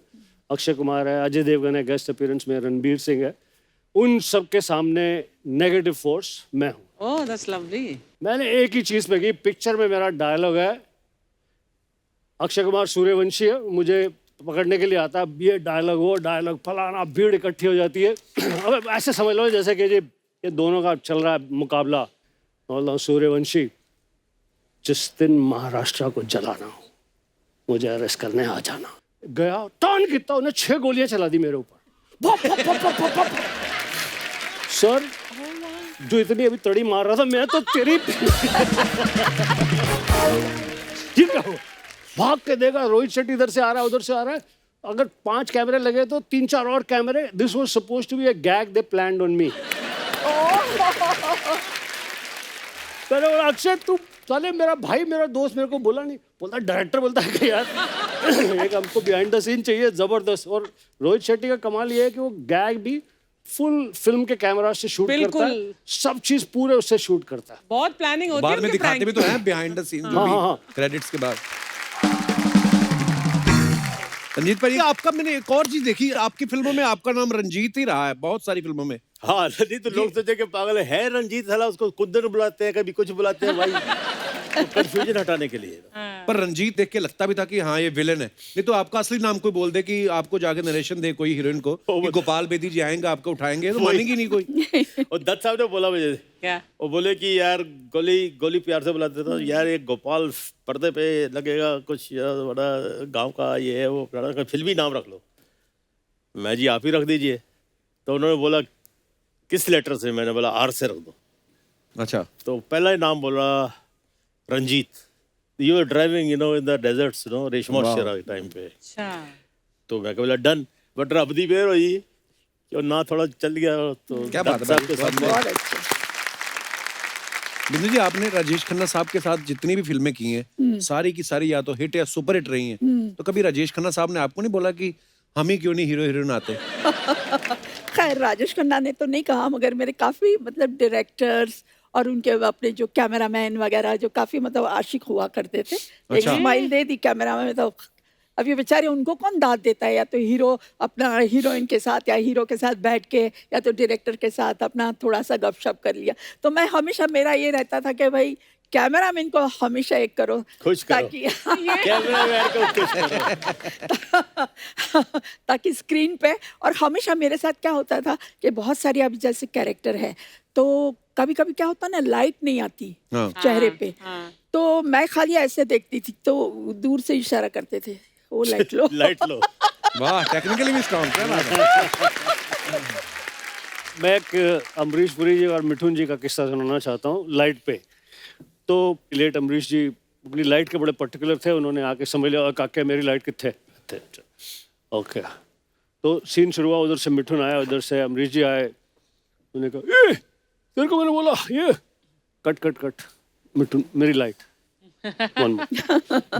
अक्षय कुमार है, अजय देवगन है गेस्ट अपीयरेंस में, रणबीर सिंह है, उन सब के सामने नेगेटिव फोर्स मैं हूँ। Oh that's lovely. मैंने एक ही चीज पे की, पिक्चर में मेरा डायलॉग है, अक्षय कुमार सूर्यवंशी है, मुझे पकड़ने के लिए आता है, ये डायलॉग वो डायलॉग फलाना, भीड़ इकट्ठी हो जाती है। अब ऐसे समझ लो जैसे कि ये दोनों का चल रहा है मुकाबला। बोल रहा हूँ सूर्यवंशी, जिस दिन महाराष्ट्र को जलाना हो मुझे अरेस्ट करने आ जाना। गया, टर्न कितना, उन्हें 6 गोलियां चला दी मेरे ऊपर। भप, भप, भप, भप, भप, भप। सर जो इतनी अभी तड़ी मार रहा था मैं तो तेरी ये क्या हुआ? भाग के देखा रोहित शेट्टी इधर से आ रहा है उधर से आ रहा है। अगर 5 कैमरे लगे तो 3-4 और कैमरे। This was supposed to be a gag they planned on me. मैंने बोला अक्षय तू साले मेरा भाई मेरा दोस्त मेरे को बोला नहीं, बोलता डायरेक्टर बोलता है कि यार एक हमको बिहाइंड द सीन चाहिए जबरदस्त। और रोहित शेट्टी का कमाल ये है कि वो गैग भी फुल फिल्म के कैमरा से शूट करता है, सब चीज पूरे उससे शूट करता है। बहुत प्लानिंग होती है बाद में उनके दिखाते भी prank तो हैं बिहाइंड द सीन जो भी क्रेडिट्स के बाद। रंजीत भाई आपका मैंने एक और चीज देखी, आपकी फिल्मों में आपका नाम रंजीत ही रहा है बहुत सारी फिल्मों में। हाँ रंजीत, तो लोग सोचे कि पागल है रंजीत, साला उसको कुंदन बुलाते हैं, कभी कुछ बुलाते हैं भाई, तो कंफ्यूजन हटाने के लिए। पर रंजीत देख के लगता भी था कि हाँ ये विलेन है, नहीं तो आपका असली नाम कोई बोल दे कि आपको जाके नरेशन दे कोई हीरोइन को कि गोपाल बेदी जी आएंगे आपको उठाएंगे, तो मानेगी नहीं कोई। और दत्त साहब ने बोला मुझे, क्या? वो बोले कि यार गोली प्यार से बुलाते थे, यार एक गोपाल पर्दे पे लगेगा कुछ यार बड़ा गांव का ये है वो, फिल्मी नाम रख लो। मैं जी आप ही रख दीजिए। तो उन्होंने बोला किस लेटर से? मैंने बोला आर से रख दो। अच्छा, तो पहला ही नाम बोला Ranjeet. You are driving in the deserts Reshma Shera के टाइम पे। अच्छा तो मैं बोला डन, बट रब दी बेर हुई कि ना थोड़ा चल गया। तो क्या बात है, साहब के सामने बहुत अच्छे। बिंदु जी आपने राजेश खन्ना साहब के साथ जितनी भी फिल्में की हैं सारी की सारी या तो हिट या सुपर हिट रही हैं, तो कभी राजेश खन्ना साहब ने आपको नहीं बोला कि हम ही क्यों नहीं हीरो हीरोइन आते? खैर राजेश खन्ना ने तो नहीं कहा, मगर मेरे काफ़ी मतलब डायरेक्टर्स और उनके अपने जो कैमरामैन वगैरह जो काफ़ी मतलब आशिक हुआ करते थे। एक अच्छा। स्माइल दे दी कैमरा में, तो अब ये बेचारे उनको कौन दाद देता है, या तो हीरो अपना हीरोइन के साथ या हीरो के साथ बैठ के या तो डायरेक्टर के साथ अपना थोड़ा सा गपशप कर लिया। तो मैं हमेशा मेरा ये रहता था कि भाई कैमरामैन को हमेशा एक करो, खुश करो। ताकि कैमरामैन को खुश करो। ताकि स्क्रीन पे। और हमेशा मेरे साथ क्या होता था कि बहुत सारी अभी जैसे कैरेक्टर है तो कभी कभी क्या होता ना, लाइट नहीं आती हाँ। चेहरे पे, तो मैं खाली ऐसे देखती थी तो दूर से इशारा करते थे वो लाइट लो। लाइट लो। वाह, टेक्निकली भी स्ट्रांग, क्या बात है। मैं एक अमरीश पुरी जी और मिठुन जी का किस्सा सुनाना चाहता हूँ लाइट पे। तो लेट अमरीश जी अपनी लाइट के बड़े पर्टिकुलर थे, उन्होंने आके समझ लिया काके मेरी लाइट कितने। ओके, तो सीन शुरू हुआ, उधर से मिठुन आया, उधर से अमरीश जी आए, उन्होंने कहा ए तेरे को मैंने बोला ये कट कट कट, मिठुन मेरी लाइट।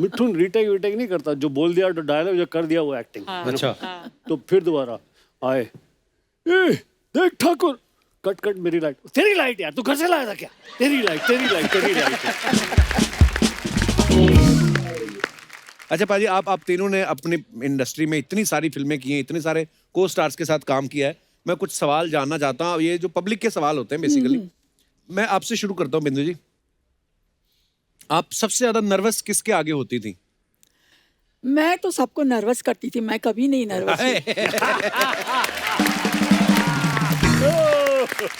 मिठुन रीटेक वीटेक नहीं करता, जो बोल दिया तो डायलॉग जो कर दिया वो एक्टिंग। अच्छा, तो फिर दोबारा आए, ए देख ठाकुर कट कट मेरी लाइट, तेरी लाइट यार तू घर से लाया था क्या, तेरी लाइट तेरी लाइट तेरी लाइट। अच्छा पाजी, आप तीनों ने अपनी इंडस्ट्री में इतनी सारी फिल्में की हैं, इतने सारे को स्टार्स के साथ काम किया है। मैं कुछ सवाल जानना चाहता हूँ, ये जो पब्लिक के सवाल होते हैं बेसिकली। मैं आपसे शुरू करता हूँ बिंदु जी, आप सबसे ज्यादा नर्वस किसके आगे होती थी? मैं तो सबको नर्वस करती थी, मैं कभी नहीं नर्वस हुई।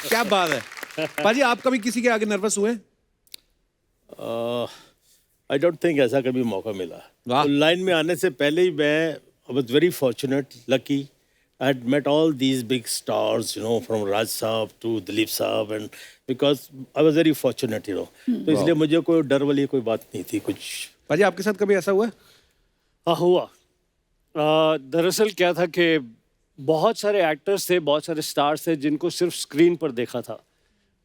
क्या बात है पाजी, आप कभी किसी के आगे नर्वस हुए? आई डोंट थिंक ऐसा कभी मौका मिला। वाह। तो लाइन में आने से पहले ही मैं I was very fortunate, lucky. I had met all these big stars, from Raj Saab to Dilip Saab, and because I was very fortunate, तो इसलिए मुझे कोई डर वाली कोई बात नहीं थी कुछ। पाजी आपके साथ कभी ऐसा हुआ? हाँ हुआ। दरअसल क्या था कि बहुत सारे एक्टर्स थे, बहुत सारे स्टार्स थे जिनको सिर्फ स्क्रीन पर देखा था,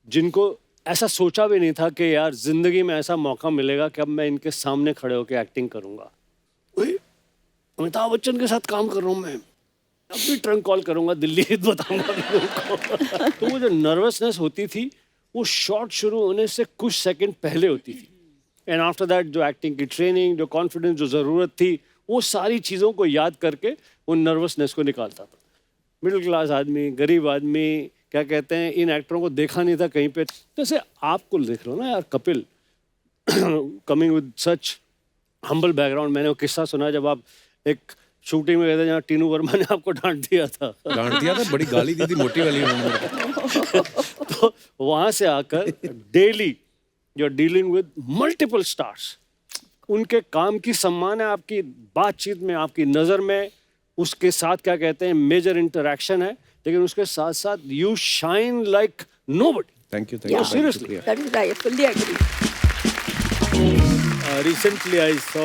जिनको ऐसा सोचा भी नहीं था कि यार जिंदगी में ऐसा मौका मिलेगा कि अब मैं इनके सामने खड़े होकर एक्टिंग करूंगा। अमिताभ बच्चन के साथ काम कर रहा हूँ मैं, अब भी ट्रंक कॉल करूंगा, दिल्ली बताऊंगा लोगों को। तो वो जो नर्वसनेस होती थी वो शॉट शुरू होने से कुछ सेकंड पहले होती थी। एंड आफ्टर दैट जो एक्टिंग की ट्रेनिंग, जो कॉन्फिडेंस, जो ज़रूरत थी, वो सारी चीज़ों को याद करके वो नर्वसनेस को निकालता था। मिडिल क्लास आदमी, गरीब आदमी, क्या कहते हैं, इन एक्टरों को देखा नहीं था कहीं पे। जैसे आपको देख लो ना यार, Kapil coming with such humble background. मैंने वो किस्सा सुना जब आप एक शूटिंग में गए थे जहाँ टीनू वर्मा ने आपको डांट दिया था। डांट दिया था, बड़ी गाली दी थी, मोटी वाली उन्होंने। तो वहां से आकर daily you are dealing with multiple stars. उनके काम की सम्मान है आपकी बातचीत में, आपकी नज़र में, उसके साथ क्या कहते हैं मेजर इंटरेक्शन है, लेकिन उसके साथ साथ you shine like nobody. Thank you, Yeah. Seriously. That is right. Fully agree. Recently I saw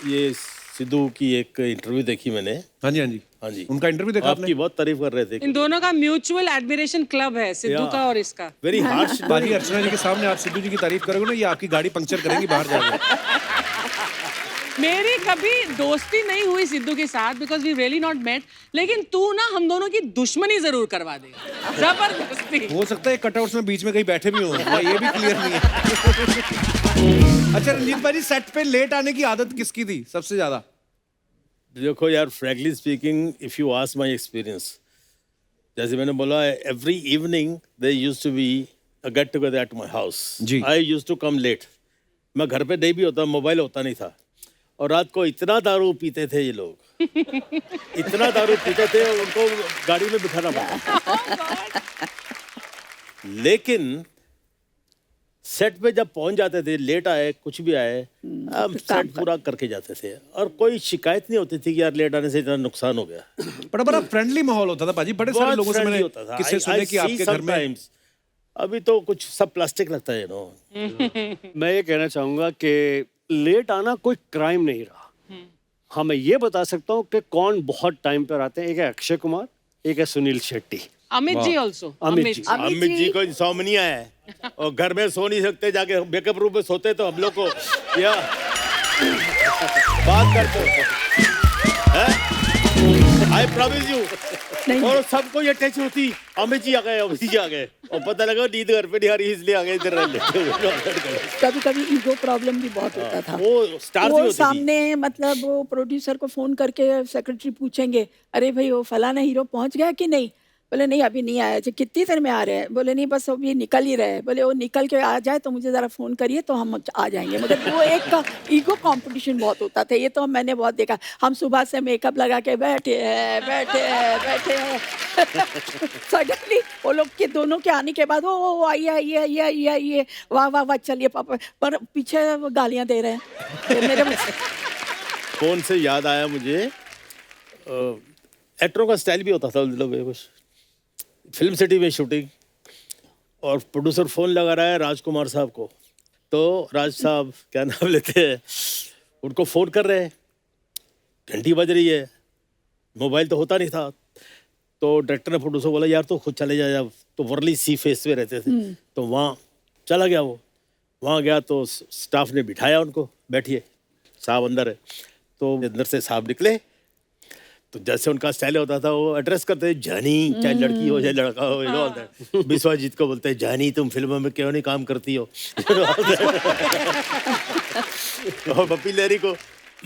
ये सिद्धू की एक इंटरव्यू देखी मैंने। हाँ जी, हाँ जी, हाँ जी, उनका इंटरव्यू देखा आपकी आपने? बहुत तारीफ कर रहे थे। इन दोनों का म्यूचुअल एडमिरेशन क्लब है, सिद्धू का और इसका। Very harsh. बाजी अर्चना जी के सामने आप सिद्धू जी की तारीफ करोगे ना, ये आपकी गाड़ी पंक्चर करेंगी बाहर जाकर। मेरी कभी दोस्ती नहीं हुई सिद्धू के साथ because we really not met, लेकिन तू ना हम दोनों की दुश्मनी जरूर करवा देगा, जबरदस्ती। हो सकता है कटआउट्स में बीच में कहीं बैठे भी हों, ये भी क्लियर नहीं है। अच्छा रंजीत भाई, सेट पे लेट आने की आदत किसकी थी सबसे ज्यादा? देखो यार, frankly speaking, if you ask my experience, जैसे मैंने बोला, every evening they used to be a get together at my house. जी। I used to come late. मैं घर पे नहीं भी होता, मोबाइल होता नहीं था, और रात को इतना दारू पीते थे ये लोग, इतना दारू पीते थे, और उनको गाड़ी में बिठाना पड़ता। लेकिन सेट पे जब पहुंच जाते थे, लेट आए कुछ भी आए, हम सेट पूरा करके जाते थे, और कोई शिकायत नहीं होती थी कि यार लेट आने से इतना नुकसान हो गया। बड़ा बड़ा फ्रेंडली माहौल होता था पाजी, बड़े सारे बहुत लोगों से friendly मैंने होता था। किससे सुने कि आपके घर में। sometimes, अभी तो कुछ सब प्लास्टिक लगता है नो। मैं ये कहना चाहूंगा कि लेट आना कोई क्राइम नहीं रहा। हाँ, मैं ये बता सकता हूँ कि कौन बहुत टाइम पर आते हैं। एक है अक्षय कुमार, एक है सुनील शेट्टी। अमित जी ऑल्सो। अमित जी। अमित जी को इंसोम्निया है और घर में सो नहीं सकते, जाके मेकअप रूम में सोते, तो हम लोग को या बात करते आई प्रॉमिस यू। और सबको ये टच होती, अमित जी आ गए, अमित जी आ गए, और पता लगा नींद घर पे नहीं आ रही, इसलिए आ गए इधर। कभी कभी ईगो प्रॉब्लम भी बहुत होता था। वो स्टार वो सामने मतलब वो प्रोड्यूसर को फोन करके सेक्रेटरी पूछेंगे, अरे भाई वो फलाना हीरो पहुंच गया कि नहीं? बोले नहीं अभी नहीं आया। अच्छा कितनी देर में आ रहे हैं? बोले नहीं बस अभी निकल ही रहे। बोले वो निकल के आ जाए तो मुझे ज़रा फ़ोन करिए तो हम आ जाएंगे। मगर वो एक ईगो कंपटीशन बहुत होता था, ये तो मैंने बहुत देखा। हम सुबह से मेकअप लगा के बैठे हैं सडनली वो लोग के दोनों के आने के बाद वो आइए वाह वाह वाह चलिए पापा, पर पीछे वो गालियाँ दे रहे हैं। तो मेरे फोन से याद आया मुझे, एक्टरों का स्टाइल भी होता था उन लोगों में कुछ। फिल्म सिटी में शूटिंग, और प्रोड्यूसर फ़ोन लगा रहा है राजकुमार साहब को, तो राज साहब क्या नाम लेते हैं, उनको फ़ोन कर रहे हैं, घंटी बज रही है, मोबाइल तो होता नहीं था, तो डायरेक्टर ने प्रोड्यूसर बोला यार तो खुद चले जाए। तो वर्ली सी फेस पे रहते थे, तो वहाँ चला गया। वो वहाँ गया तो स्टाफ ने बिठाया उनको, बैठिए साहब अंदर है। तो अंदर से साहब निकले, तो जैसे उनका स्टाइल होता था वो एड्रेस करते जानी, चाहे लड़की हो चाहे लड़का हो, यू नो। विश्वजीत को बोलते हैं जानी तुम फिल्मों में क्यों नहीं काम करती हो। और पप्पी लहरी को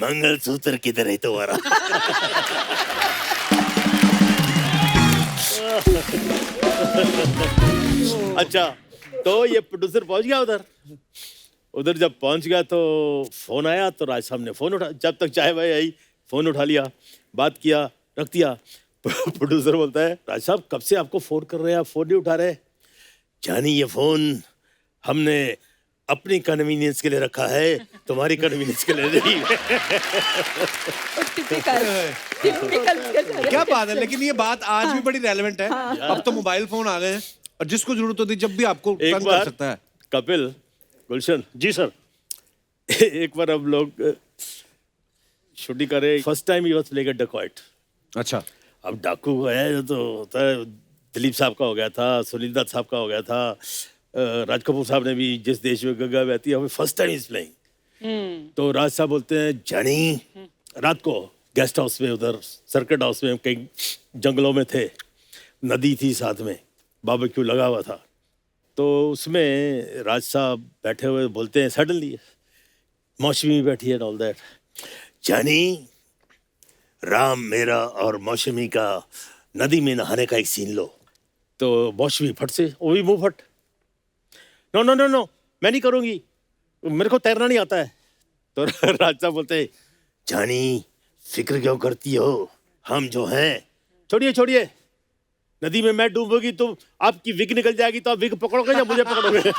मंगलसूत्र किधर है तुम्हारा। अच्छा, तो ये प्रोड्यूसर पहुंच गया उधर जब पहुंच गया तो फोन आया, तो राज साहब ने फोन उठा, जब तक चाय भाई आई फोन उठा लिया, बात किया, रख दिया। प्रोड्यूसर बोलता है राज साहब कब से आपको फोन कर रहे हैं, आप फोन नहीं उठा रहे। जानी ये फोन हमने अपनी कन्वीनियंस के लिए रखा है, तुम्हारी कन्वीनियंस के लिए नहीं। क्या बात है, लेकिन ये बात आज भी बड़ी रेलेवेंट है। अब तो मोबाइल फोन आ गए हैं और जिसको जरूरत होती है जब भी आपको एक तंग कर बार सकता है। कपिल, गुलशन जी सर। एक बार हम लोग शूटिंग कर रहे, first time he was playing a dacoit. अच्छा, अब डाकू है तो होता है, दिलीप साहब का हो गया था, सुनील दत्त साहब का हो गया था, राज कपूर साहब ने भी जिस देश में गंगा बहती है, हमें फर्स्ट टाइम इज प्लेइंग। तो राज साहब बोलते हैं जानी, रात को गेस्ट हाउस में, उधर सर्किट हाउस में, कहीं जंगलों में थे, नदी थी साथ में, बारबेक्यू लगा हुआ था। तो उसमें राज साहब बैठे हुए बोलते हैं, सडनली मौसमी बैठी है ऑल दैट, जानी राम मेरा और मौसमी का नदी में नहाने का एक सीन लो। तो मौसमी फट से, वो भी मुंह फट, नो नो नो नो मैं नहीं करूंगी, मेरे को तैरना नहीं आता है। तो राजा बोलते, जानी फिक्र क्यों करती हो, हम जो हैं, छोड़िए छोड़िए, नदी में मैं डूबूंगी तो आपकी विग निकल जाएगी, तो आप विग पकड़ोगे या मुझे पकड़ोगे?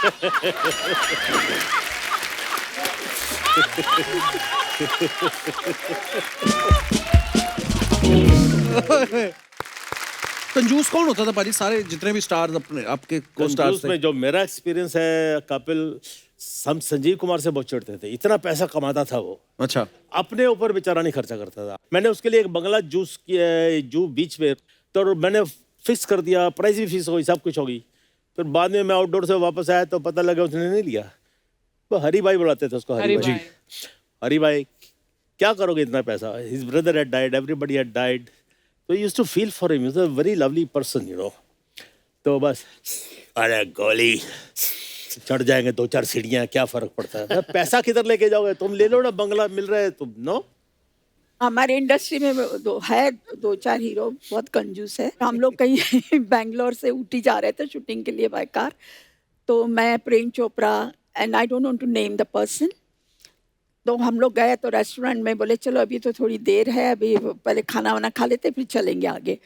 कंजूस कौन होता था पाजी? सारे जितने भी स्टार्स अपने आपके को स्टार्स कंजूस थे। में जो मेरा एक्सपीरियंस है कपिल, हम संजीव कुमार से बहुत चिढ़ते थे, इतना पैसा कमाता था वो, अच्छा, अपने ऊपर बेचारा नहीं खर्चा करता था। मैंने उसके लिए एक बंगला जूस किया है जू बीच में, तो मैंने फिक्स कर दिया, प्राइस भी फिक्स हो गई, सब कुछ हो गई। फिर बाद में मैं आउटडोर से वापस आया तो पता लगा उसने नहीं लिया। वो हरी भाई बुलाते थे उसको, हरी भाई। हरी भाई क्या करोगे इतना पैसा? His brother had died, everybody had died, तो I used to feel for him, he was a very lovely person, you know. तो बस, अरे गोली चढ़ जाएंगे 2-4 सीढ़ियाँ, क्या फर्क पड़ता है? पैसा किधर लेके जाओगे? तुम ले लो ना, बंगला मिल रहा है तुम, नो। हमारे इंडस्ट्री में दो चार हीरो बहुत कंजूस है। हम लोग कहीं बैंगलोर से ऊटी जा रहे थे शूटिंग के लिए बाय कार, तो मैं, Prem Chopra and I don't want to name the person, तो हम लोग गए तो रेस्टोरेंट में, बोले चलो अभी तो थोड़ी देर है, अभी पहले खाना वाना खा लेते फिर चलेंगे आगे।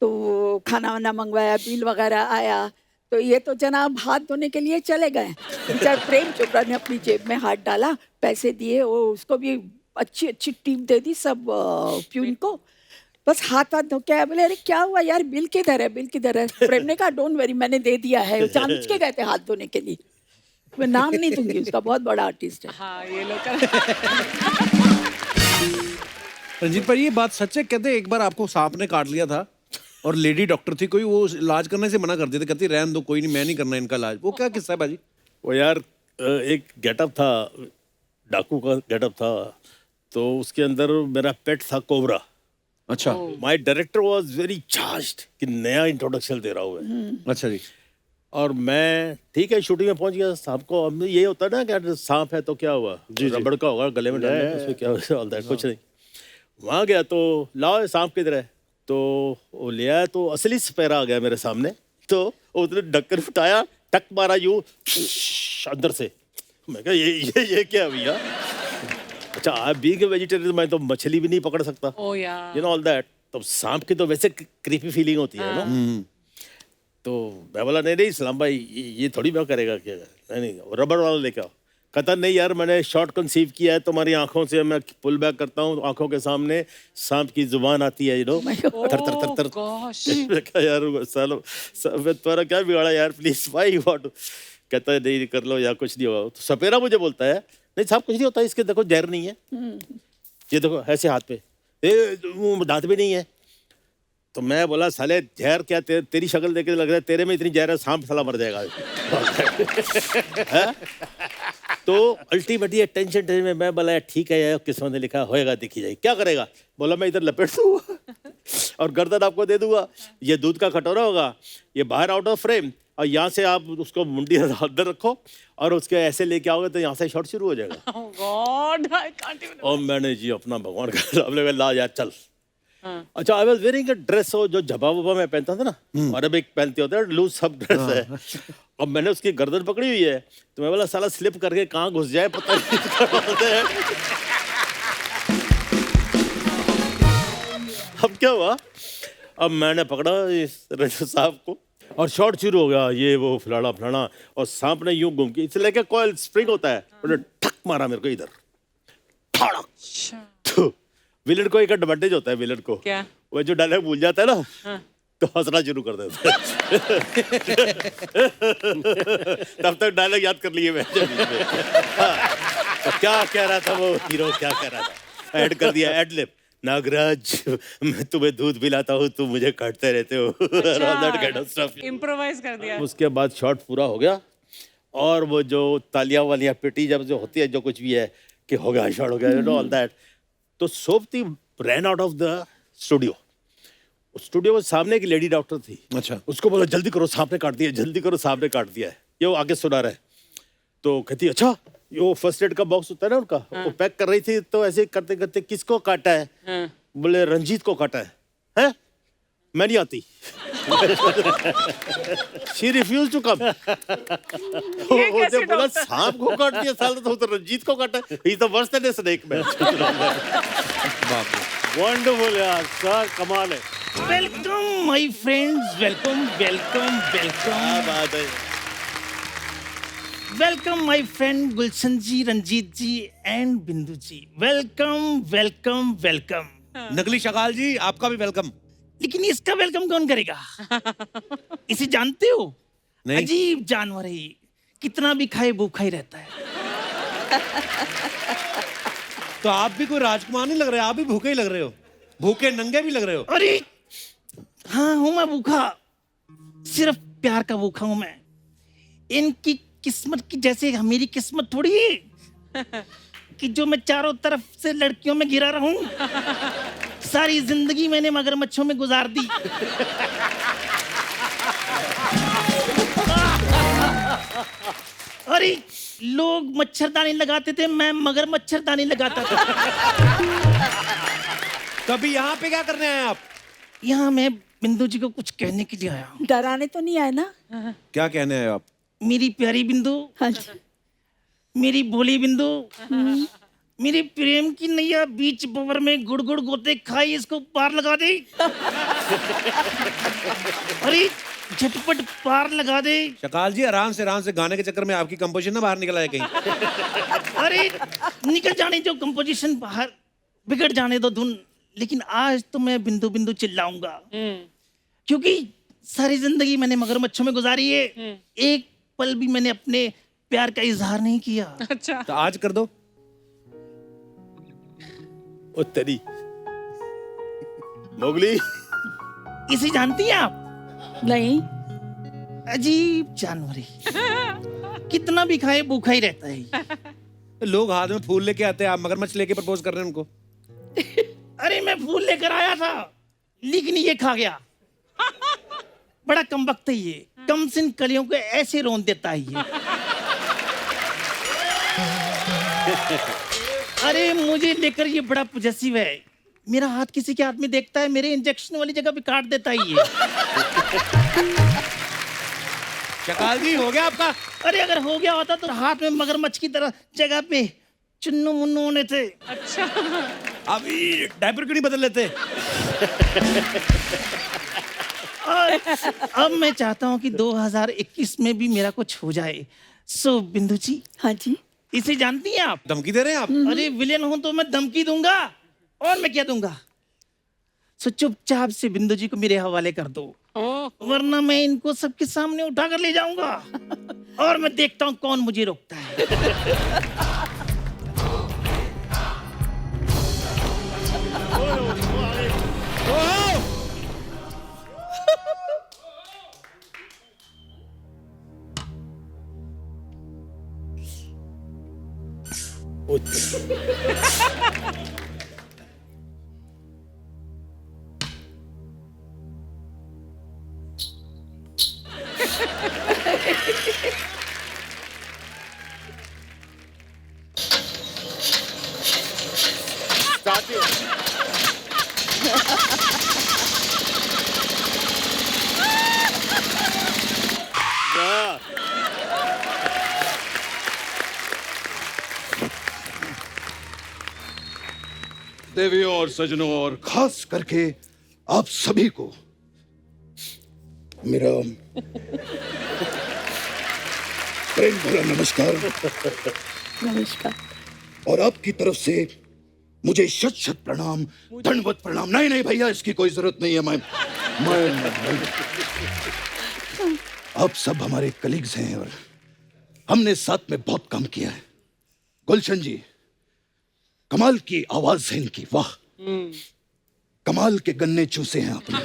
तो खाना वाना मंगवाया, बिल वगैरह आया, तो ये तो जनाब हाथ धोने के लिए चले गए। बेचारा प्रेम चोपड़ा ने अपनी जेब में हाथ डाला, पैसे दिए, वो उसको भी अच्छी अच्छी टिप दे दी सब प्यून को, बस हाथ धो के बोले अरे क्या हुआ यार, बिल किधर है, बिल किधर है? प्रेम ने कहा डोंट वरी, मैंने दे दिया है, वो जानबूझ के गए थे हाथ धोने के लिए। मैं नाम नहीं दूंगी उसका, बहुत बड़ा आर्टिस्ट है। हाँ ये लोग रंजीत भाई ये बात सच है? कहते एक बार आपको सांप ने काट लिया था और लेडी डॉक्टर थी कोई, वो इलाज करने से मना कर देते, कहती रहने दो, कोई नहीं, मैं नहीं करना इनका इलाज। वो क्या किस्सा है बाजी? वो यार एक गेटअप था, डाकू का गेटअप था, तो उसके अंदर मेरा पेट था कोबरा। अच्छा, my director was very charged कि नया इंट्रोडक्शन दे रहा हूँ मैं। अच्छा जी। और मैं ठीक है शूटिंग में पहुंच गया, सांप को, अब ये होता है ना कि यार सांप है तो क्या हुआ, रबड़ का होगा गले में डालने, उसमें क्या होता है, कुछ नहीं। वहाँ गया तो लाओ सांप किधर है, तो वो ले आया, तो असली सपेरा आ गया मेरे सामने, तो उसने ढक्कन उठाया, टक मारा यूं अंदर से। मैं कहा ये क्या भैया? अच्छा आप बीइंग ए वेजिटेरियन, मैं तो मछली भी नहीं पकड़ सकता, ओ यार, यू नो ऑल दैट। तो सांप की तो वैसे क्रीपी फीलिंग होती है ना। तो मैं बोला नहीं नहीं सलाम भाई, ये थोड़ी मैं करेगा क्या? नहीं रबड़ वाला लेके आओ। कहता नहीं यार, मैंने शॉर्ट कंसीव किया है, तुम्हारी आंखों से मैं पुल बैक करता हूँ, आंखों के सामने सांप की जुबान आती है, यू नो, थर थर थर थर। gosh. मैं कहा यार सालो तुम्हारा क्या बिगाड़ा यार, प्लीज भाई व्हाट? कहता है नहीं कर लो या कुछ नहीं होगा। तो सपेरा मुझे बोलता है नहीं साहब कुछ नहीं होता, इसके देखो जहर नहीं है, ये देखो ऐसे हाथ पे, दांत भी नहीं है। तो मैं बोला साले जहर क्या, तेरी शक्ल देख के लग रहा है तेरे में इतनी जहर है, सांप साला मर जाएगा। तो अल्टीमेटली टेंशन में मैं बोला ठीक है यार, किस्मत ने लिखा होएगा, देखी जाएगी, क्या करेगा? बोला मैं इधर लपेट दूंगा और गर्दन आपको दे दूंगा, ये दूध का कटोरा होगा, ये बाहर आउट ऑफ फ्रेम, और यहाँ से आप उसको मुंडी अंदर रखो और उसके ऐसे लेके आओगे तो यहाँ से शॉट शुरू हो जाएगा। Oh God, I can't even. और मैंने जी अपना भगवान का नाम लेकर ला यार चल। अच्छा I was wearing a dress, हो जो झबा वबा मैं पहनता था ना, अरबिक पहनते होते हैं, लूज सब ड्रेस है। अब मैंने उसकी गर्दन पकड़ी हुई है, तो मैं बोला साला स्लिप करके कहाँ घुस जाए पता नहीं। अब क्या हुआ, अब मैंने पकड़ा इस रजू साहब को और शॉट शुरू हो गया, ये वो फलाना फलाना, और सांप ने यूं घूम के इसे लेके कॉइल स्प्रिंग होता है, उन्होंने ठक मारा मेरे को इधर, तो विलन को एक एडवांटेज होता है, विलन को क्या? वो जो डायलॉग भूल जाता है ना, तो हंसना शुरू कर देता है। तब तक डायलॉग याद कर लिए मैं। तो क्या कह रहा था वो हीरो, क्या कह रहा था, ऐड कर दिया, एड लिप, नागराज मैं तुम्हें दूध पिलाता हूँ, तुम मुझे काटते रहते हो। इम्प्रोवाइज कर दिया। उसके बाद शॉट पूरा हो गया, और वो जो तालियां वालियां पिटी जब जो होती है, जो कुछ भी है कि हो गया शॉट हो गया, यू नो ऑल दैट। तो सोपती ran out of the studio. Studio के सामने एक लेडी डॉक्टर थी, अच्छा, उसको बोला जल्दी करो सांप ने काट दिया, जल्दी करो सांप ने काट दिया है, ये वो आगे सुना रहा है। तो कहती अच्छा, ये वो फर्स्ट एड का बॉक्स होता है ना उनका, वो पैक कर रही थी, तो ऐसे करते करते किसको काटा है, बोले रंजीत को काटा है? मैं नहीं आती। She refuse to come. कैसे बोला डॉक्टर? सांप को काट दिया साल तो रंजीत को काटा। He is the worst than snake man. Wonderful यार, सर कमाल है। Welcome my friends, welcome welcome welcome बात है। Welcome my friend Gulshan ji, Ranjeet ji and Bindu ji. Welcome welcome welcome. नकली शकाल जी, आपका भी वेलकम। लेकिन इसका वेलकम कौन करेगा? इसे जानते हो? नहीं। अजीब जानवर है ये, कितना भी खाए भूखा ही रहता है। तो आप भी कोई राजकुमार नहीं लग रहे, आप भी भूखे ही लग रहे हो, भूखे नंगे भी लग रहे हो। अरे हाँ हूं मैं भूखा, सिर्फ प्यार का भूखा हूं मैं। इनकी किस्मत की जैसे मेरी किस्मत थोड़ी है कि जो मैं चारों तरफ से लड़कियों में घिरा रहूं। सारी जिंदगी मैंने मगरमच्छों में गुजार दी। अरे लोग मच्छरदानी लगाते थे, मैं मगर मच्छरदानी लगाता था। कभी यहाँ पे क्या करने आए आप? यहाँ मैं बिंदु जी को कुछ कहने के लिए आया हूँ। डराने तो नहीं आए ना? क्या कहने आए आप? मेरी प्यारी बिंदु, हाँ जी। मेरी भोली बिंदु, मेरी प्रेम की नैया बीच बवर में गुड़ गुड़ गोते खाई, इसको पार लगा दे। अरे झटपट पार लगा दे। शकाल जी, आराम से गाने के चक्कर में आपकी कंपोजिशन ना बाहर निकल आए कहीं। अरे निकल जाने जो कंपोजिशन बाहर, बिगड़ जाने दो धुन। लेकिन आज तो मैं बिंदु बिंदु चिल्लाऊंगा, क्योंकि सारी जिंदगी मैंने मगरमच्छों में गुजारी है। एक पल भी मैंने अपने प्यार का इजहार नहीं किया। अच्छा, तो आज कर दो। ओ तेरी मोगली, इसे जानती हैं आप? नहीं। अजीब जानवर है, कितना भी खाए भूखा ही रहता है। लोग हाथ में फूल लेके आते हैं, आप मगरमच्छ लेके प्रपोज कर रहे हैं उनको। अरे मैं फूल लेकर आया था, लेकिन ये खा गया। बड़ा कमबख्त है ये, कम सिन कलियों को ऐसे रोन देता है ये। अरे मुझे लेकर ये बड़ा पॉजेसिव है। मेरा हाथ किसी के हाथ में देखता है, मेरे इंजेक्शन वाली जगह पे काट देता है ये। शकाल जी, हो गया आपका? अरे अगर हो गया होता तो हाथ में मगरमच्छ की तरह जगह पे चुन्नू मुन्नू होने थे। अच्छा। अब ये डायपर क्यों नहीं बदल लेते? और अब मैं चाहता हूँ कि 2021 में भी मेरा कुछ हो जाए। सो बिंदु जी, हाँ जी। इसे जानती हैं आप? धमकी दे रहे हैं आप? अरे विलेन हूं तो मैं धमकी दूंगा, और मैं क्या दूंगा। सो चुपचाप से बिंदु जी को मेरे हवाले कर दो, वरना मैं इनको सबके सामने उठा कर ले जाऊंगा और मैं देखता हूं कौन मुझे रोकता है। देवियों और सजनों और खास करके आप सभी को मेरा प्रेम भरा नमस्कार। नमस्कार। और आपकी तरफ से मुझे शत शत प्रणाम, दंडवत प्रणाम। नहीं नहीं भैया, इसकी कोई जरूरत नहीं है। मैं आप सब हमारे कलीग्स हैं और हमने साथ में बहुत काम किया है। गुलशन जी, कमाल की आवाज है इनकी, वाह। कमाल के गन्ने चूसे हैं आपने,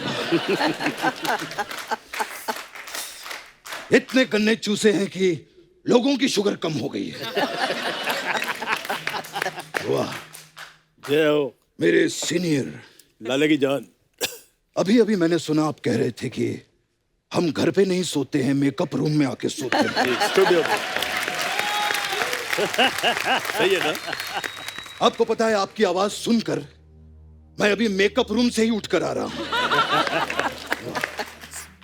इतने गन्ने चूसे हैं कि लोगों की शुगर कम हो गई है। वाह। जय हो मेरे सीनियर लाले की जान। अभी अभी मैंने सुना आप कह रहे थे कि हम घर पे नहीं सोते हैं, मेकअप रूम में आके सोते हैं। स्टूडियो सही है ना? आपको पता है, आपकी आवाज सुनकर मैं अभी मेकअप रूम से ही उठ कर आ रहा हूँ।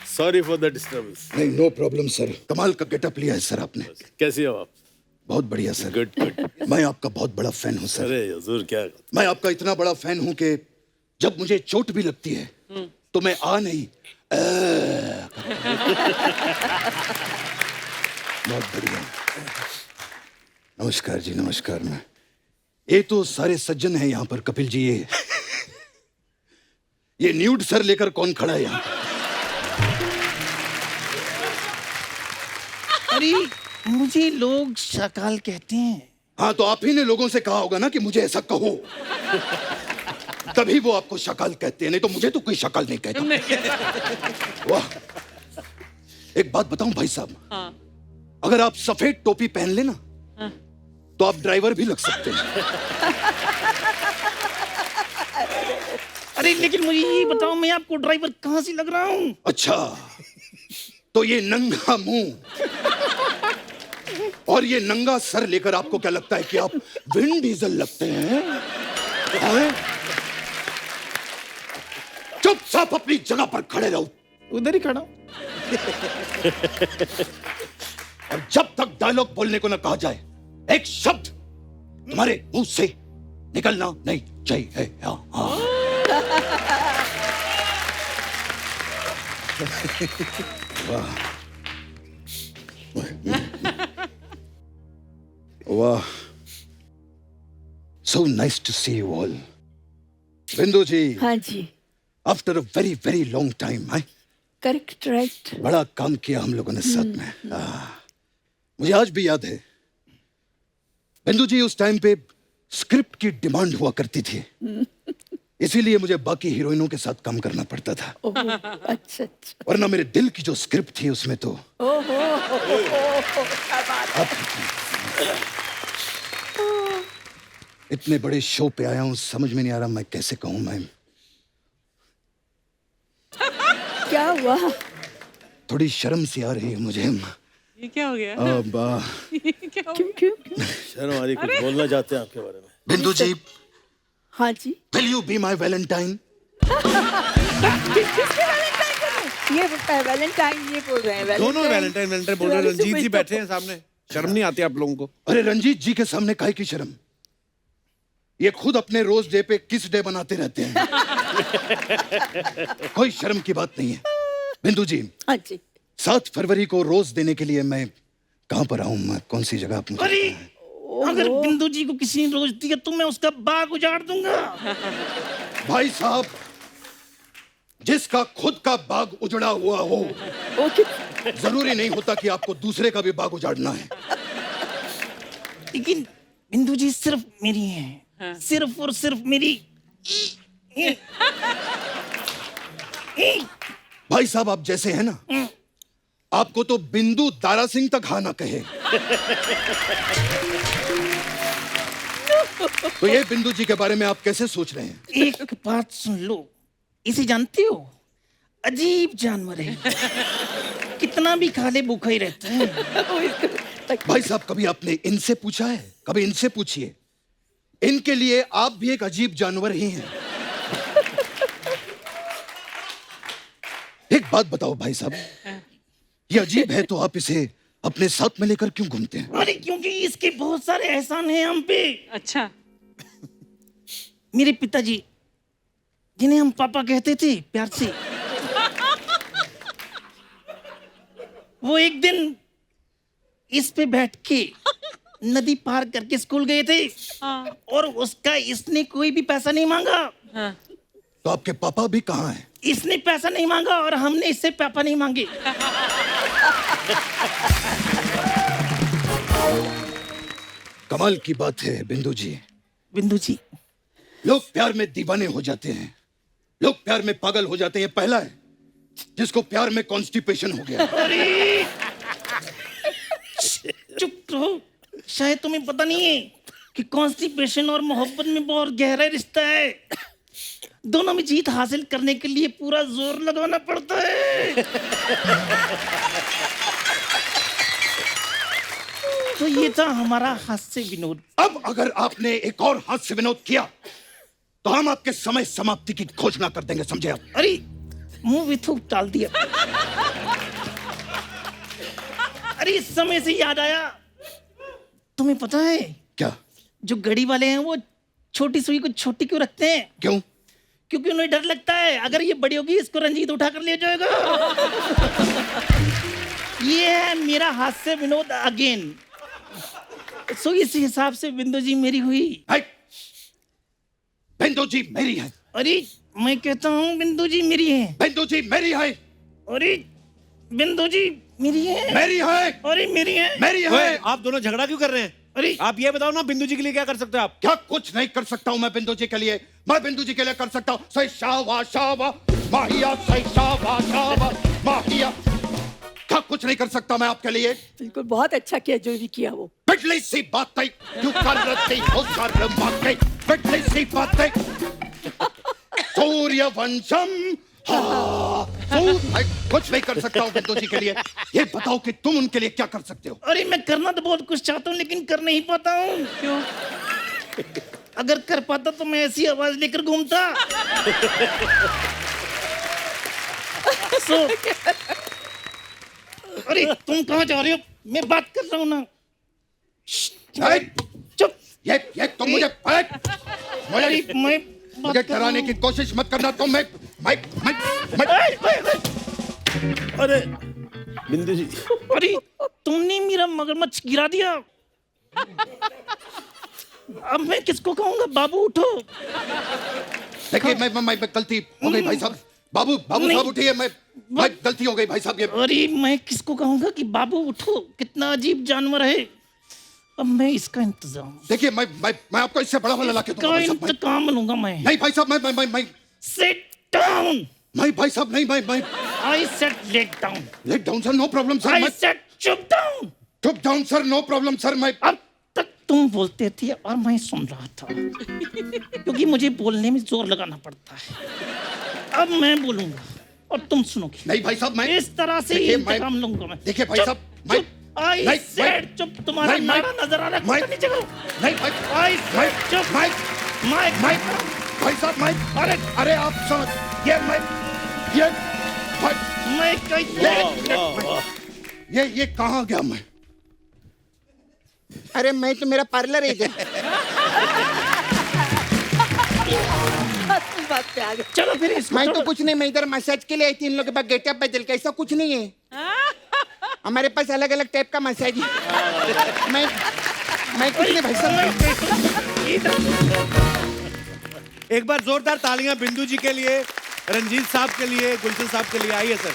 Sorry for the disturbance. नहीं, नो प्रॉब्लम सर। कमाल का गेटअप लिया है सर आपने। कैसे हो आप? बहुत बढ़िया सर। Good good. मैं आपका बहुत बड़ा फैन हूँ सर। अरे हुजूर क्या। मैं आपका इतना बड़ा फैन हूँ कि जब मुझे चोट भी लगती है तो मैं आ नहीं बहुत बढ़िया। नमस्कार जी, नमस्कार। मैं ये तो सारे सज्जन हैं यहाँ पर। कपिल जी, ये न्यूड सर लेकर कौन खड़ा है यहाँ? अरे मुझे लोग शाकाल कहते हैं। हाँ, तो आप ही ने लोगों से कहा होगा ना कि मुझे ऐसा कहो, तभी वो आपको शकाल कहते हैं, नहीं तो मुझे तो कोई शकाल नहीं कहता। वाह। एक बात बताऊं भाई साहब, अगर आप सफेद टोपी पहन लेना तो आप ड्राइवर भी लग सकते हैं। अरे लेकिन मुझे ये बताओ, मैं आपको ड्राइवर कहाँ से लग रहा हूँ? अच्छा, तो ये नंगा मुंह और ये नंगा सर लेकर आपको क्या लगता है कि आप विन डीजल लगते हैं? हैं? चुपचाप अपनी जगह पर खड़े रहो। उधर ही खड़ा हूँ। और जब तक डायलॉग बोलने को न कहा जाए, एक शब्द तुम्हारे मुंह से निकलना नहीं चाहिए। हाँ। वाह वाह, so nice to see you all. Bindu ji, हाँ जी, after a very very long time, correct, right. बड़ा काम किया हम लोगों ने साथ में। मुझे आज भी याद है बिंदु जी, उस टाइम पे स्क्रिप्ट की डिमांड हुआ करती थी, इसीलिए मुझे बाकी हीरोइनों के साथ काम करना पड़ता था। अच्छा अच्छा। वरना मेरे दिल की जो स्क्रिप्ट थी उसमें तो इतने बड़े शो पे आया हूं, समझ में नहीं आ रहा मैं कैसे कहूं। मैं क्या हुआ? थोड़ी शर्म सी आ रही है मुझे। ये क्या हो गया? अब ये क्या हो क्यों क्यों क्यों? शर्म आ रही, कुछ बोलना चाहते हैं आपके बारे में? बिंदु जी, हाँ जी। Will you be my valentine? ये बोलता है वैलेंटाइन, ये बोल रहे हैं दोनों वैलेंटाइन वैलेंटाइन बोल रहे हैं। रंजीत जी बैठे हैं सामने, शर्म नहीं आती आप लोगों को? अरे रंजीत जी के सामने काहे की शर्म? ये खुद अपने रोज डे पे किस डे बनाते रहते हैं। कोई शर्म की बात नहीं है। बिंदु जी, हाँ जी। 7 फरवरी को रोज देने के लिए मैं कहाँ पर आऊँ? मैं कौन सी जगह आप मुझे अरे बताएं। अगर बिंदु जी को किसी ने रोज दिया तो मैं उसका बाग उजाड़ दूंगा। भाई साहब, जिसका खुद का बाग उजड़ा हुआ हो, जरूरी नहीं होता कि आपको दूसरे का भी बाग उजाड़ना है। लेकिन बिंदु जी सिर्फ मेरी हैं, सिर्फ और सिर्फ मेरी। भाई साहब, आप जैसे हैं ना, आपको तो बिंदु दारा सिंह तक हाँ ना कहे। तो ये बिंदु जी के बारे में आप कैसे सोच रहे हैं? एक बात सुन लो, इसे जानते हो? अजीब जानवर है, कितना भी खा ले भूखा ही रहता है। भाई साहब, कभी आपने इनसे पूछा है? कभी इनसे पूछिए, इनके लिए आप भी एक अजीब जानवर ही हैं। एक बात बताओ भाई साहब, ये अजीब है तो आप इसे अपने साथ में लेकर क्यों घूमते हैं? अरे क्योंकि इसके बहुत सारे एहसान हैं हम पे। अच्छा। मेरे पिताजी, जिन्हें हम पापा कहते थे प्यार से, वो एक दिन इस पे बैठ के नदी पार करके स्कूल गए थे। और उसका इसने कोई भी पैसा नहीं मांगा। तो आपके पापा भी कहाँ हैं? इसने पैसा नहीं मांगा और हमने इससे पापा नहीं मांगे। कमाल की बात है बिंदु जी। बिंदु जी, लोग प्यार में दीवाने हो जाते हैं, लोग प्यार में पागल हो जाते हैं। पहला है जिसको प्यार में कॉन्स्टिपेशन हो गया। चुप रहो, शायद तुम्हें पता नहीं है कि कॉन्स्टिपेशन और मोहब्बत में बहुत गहरा रिश्ता है। दोनों में जीत हासिल करने के लिए पूरा जोर लगाना पड़ता है। तो ये था हमारा हास्य विनोद। अब अगर आपने एक और हास्य विनोद किया तो हम आपके समय समाप्ति की घोषणा कर देंगे, समझे आप? अरे मुंह में थूक डाल दिया। अरे इस समय से याद आया, तुम्हें पता है क्या? जो गड़ी वाले हैं वो छोटी सुई को छोटी क्यों रखते हैं? क्यों? क्योंकि उन्हें डर लगता है अगर ये बड़ी होगी इसको रंजीत उठा कर ले जाएगा। ये है मेरा हास्य विनोद अगेन। सो इस हिसाब से बिंदु जी मेरी हुई। बिंदु जी मेरी है। अरे मैं कहता हूँ बिंदु जी मेरी है। बिंदु जी मेरी है। अरे बिंदु जी मेरी है। मेरी है। अरे मेरी है। मेरी है। आप दोनों झगड़ा क्यों कर रहे हैं? अरे आप ये बताओ ना, बिंदु जी के लिए क्या कर सकते हो आप? क्या कुछ नहीं कर सकता हूँ मैं बिंदु जी के लिए? मैं बिंदु जी के लिए कर सकता हूँ सही शावा शावा माहिया, सही शावा शावा माहिया। क्या कुछ नहीं कर सकता मैं आपके लिए? बिल्कुल, बहुत अच्छा किया जो भी किया वो। बिजली सी बातें क्यों कर रही हो सारे बातें, बिजली सी बातें। सूर्यवंशम, कुछ नहीं कर सकता हूँ बिंदु जी के लिए। ये बताओ कि तुम उनके लिए क्या कर सकते हो? अरे मैं करना तो बहुत कुछ चाहता हूँ लेकिन कर नहीं पाता हूँ। क्यों? अगर कर पाता तो मैं ऐसी आवाज लेकर घूमता। अरे तुम कहाँ जा रहे हो? मैं बात कर रहा हूँ ना। चुप। ये तुम मुझे मुझे डराने की कोशिश मत करना। तुम मैं अरे बिंदु जी, अरे तुमने मेरा मगरमच्छ गिरा दिया। अब मैं किसको कहूँगा? बाबू उठो। देखिए मैं गलती हो गई भाई साहब। बाबू साहब उठिए। मैं गलती हो गई भाई साहब। ये अरे मैं किसको कहूँगा कि बाबू उठो? कितना अजीब जानवर है। अब मैं इसका इंतजाम। देखिए मैं आपको इससे बड़ा वाला लाके दूंगा भाई साहब। इंतकाम लूंगा मैं। नहीं भाई साहब, मैं सिट डाउन। नहीं भाई साहब, नहीं मैं I said let down. Let down sir, no problem sir. I said चुप डाउन। चुप down sir, no problem sir. मैं अब तक तुम बोलते थे और मैं सुन रहा था क्योंकि मुझे बोलने में जोर लगाना पड़ता है। अब मैं बोलूंगा और तुम सुनोगे। नहीं भाई साहब, मैं इस तरह से इंतकाम लूंगा मैं। देखिए भाई साहब, मैं आई सेड चुप। तुम्हारा नारा नजर आ रहा है। नीचे करो। नहीं भाई, आई सेड चुप। भाई साहब, अरे आप समझ ये ये कहाँ गया मैं? अरे मैं तो मेरा पार्लर है इधर। बात पे आ गए। चलो फिर इसको मैं तो कुछ नहीं, मैं इधर मसाज के लिए आई थी। इन लोगों के पास गेटअप बदल के, ऐसा कुछ नहीं है। हमारे पास अलग अलग टाइप का मसाज है। मैं कुछ नहीं भाई साहब। एक बार जोरदार तालियां बिंदु जी के लिए, रंजीत साहब के लिए, गुलशन साहब के लिए। आइए सर।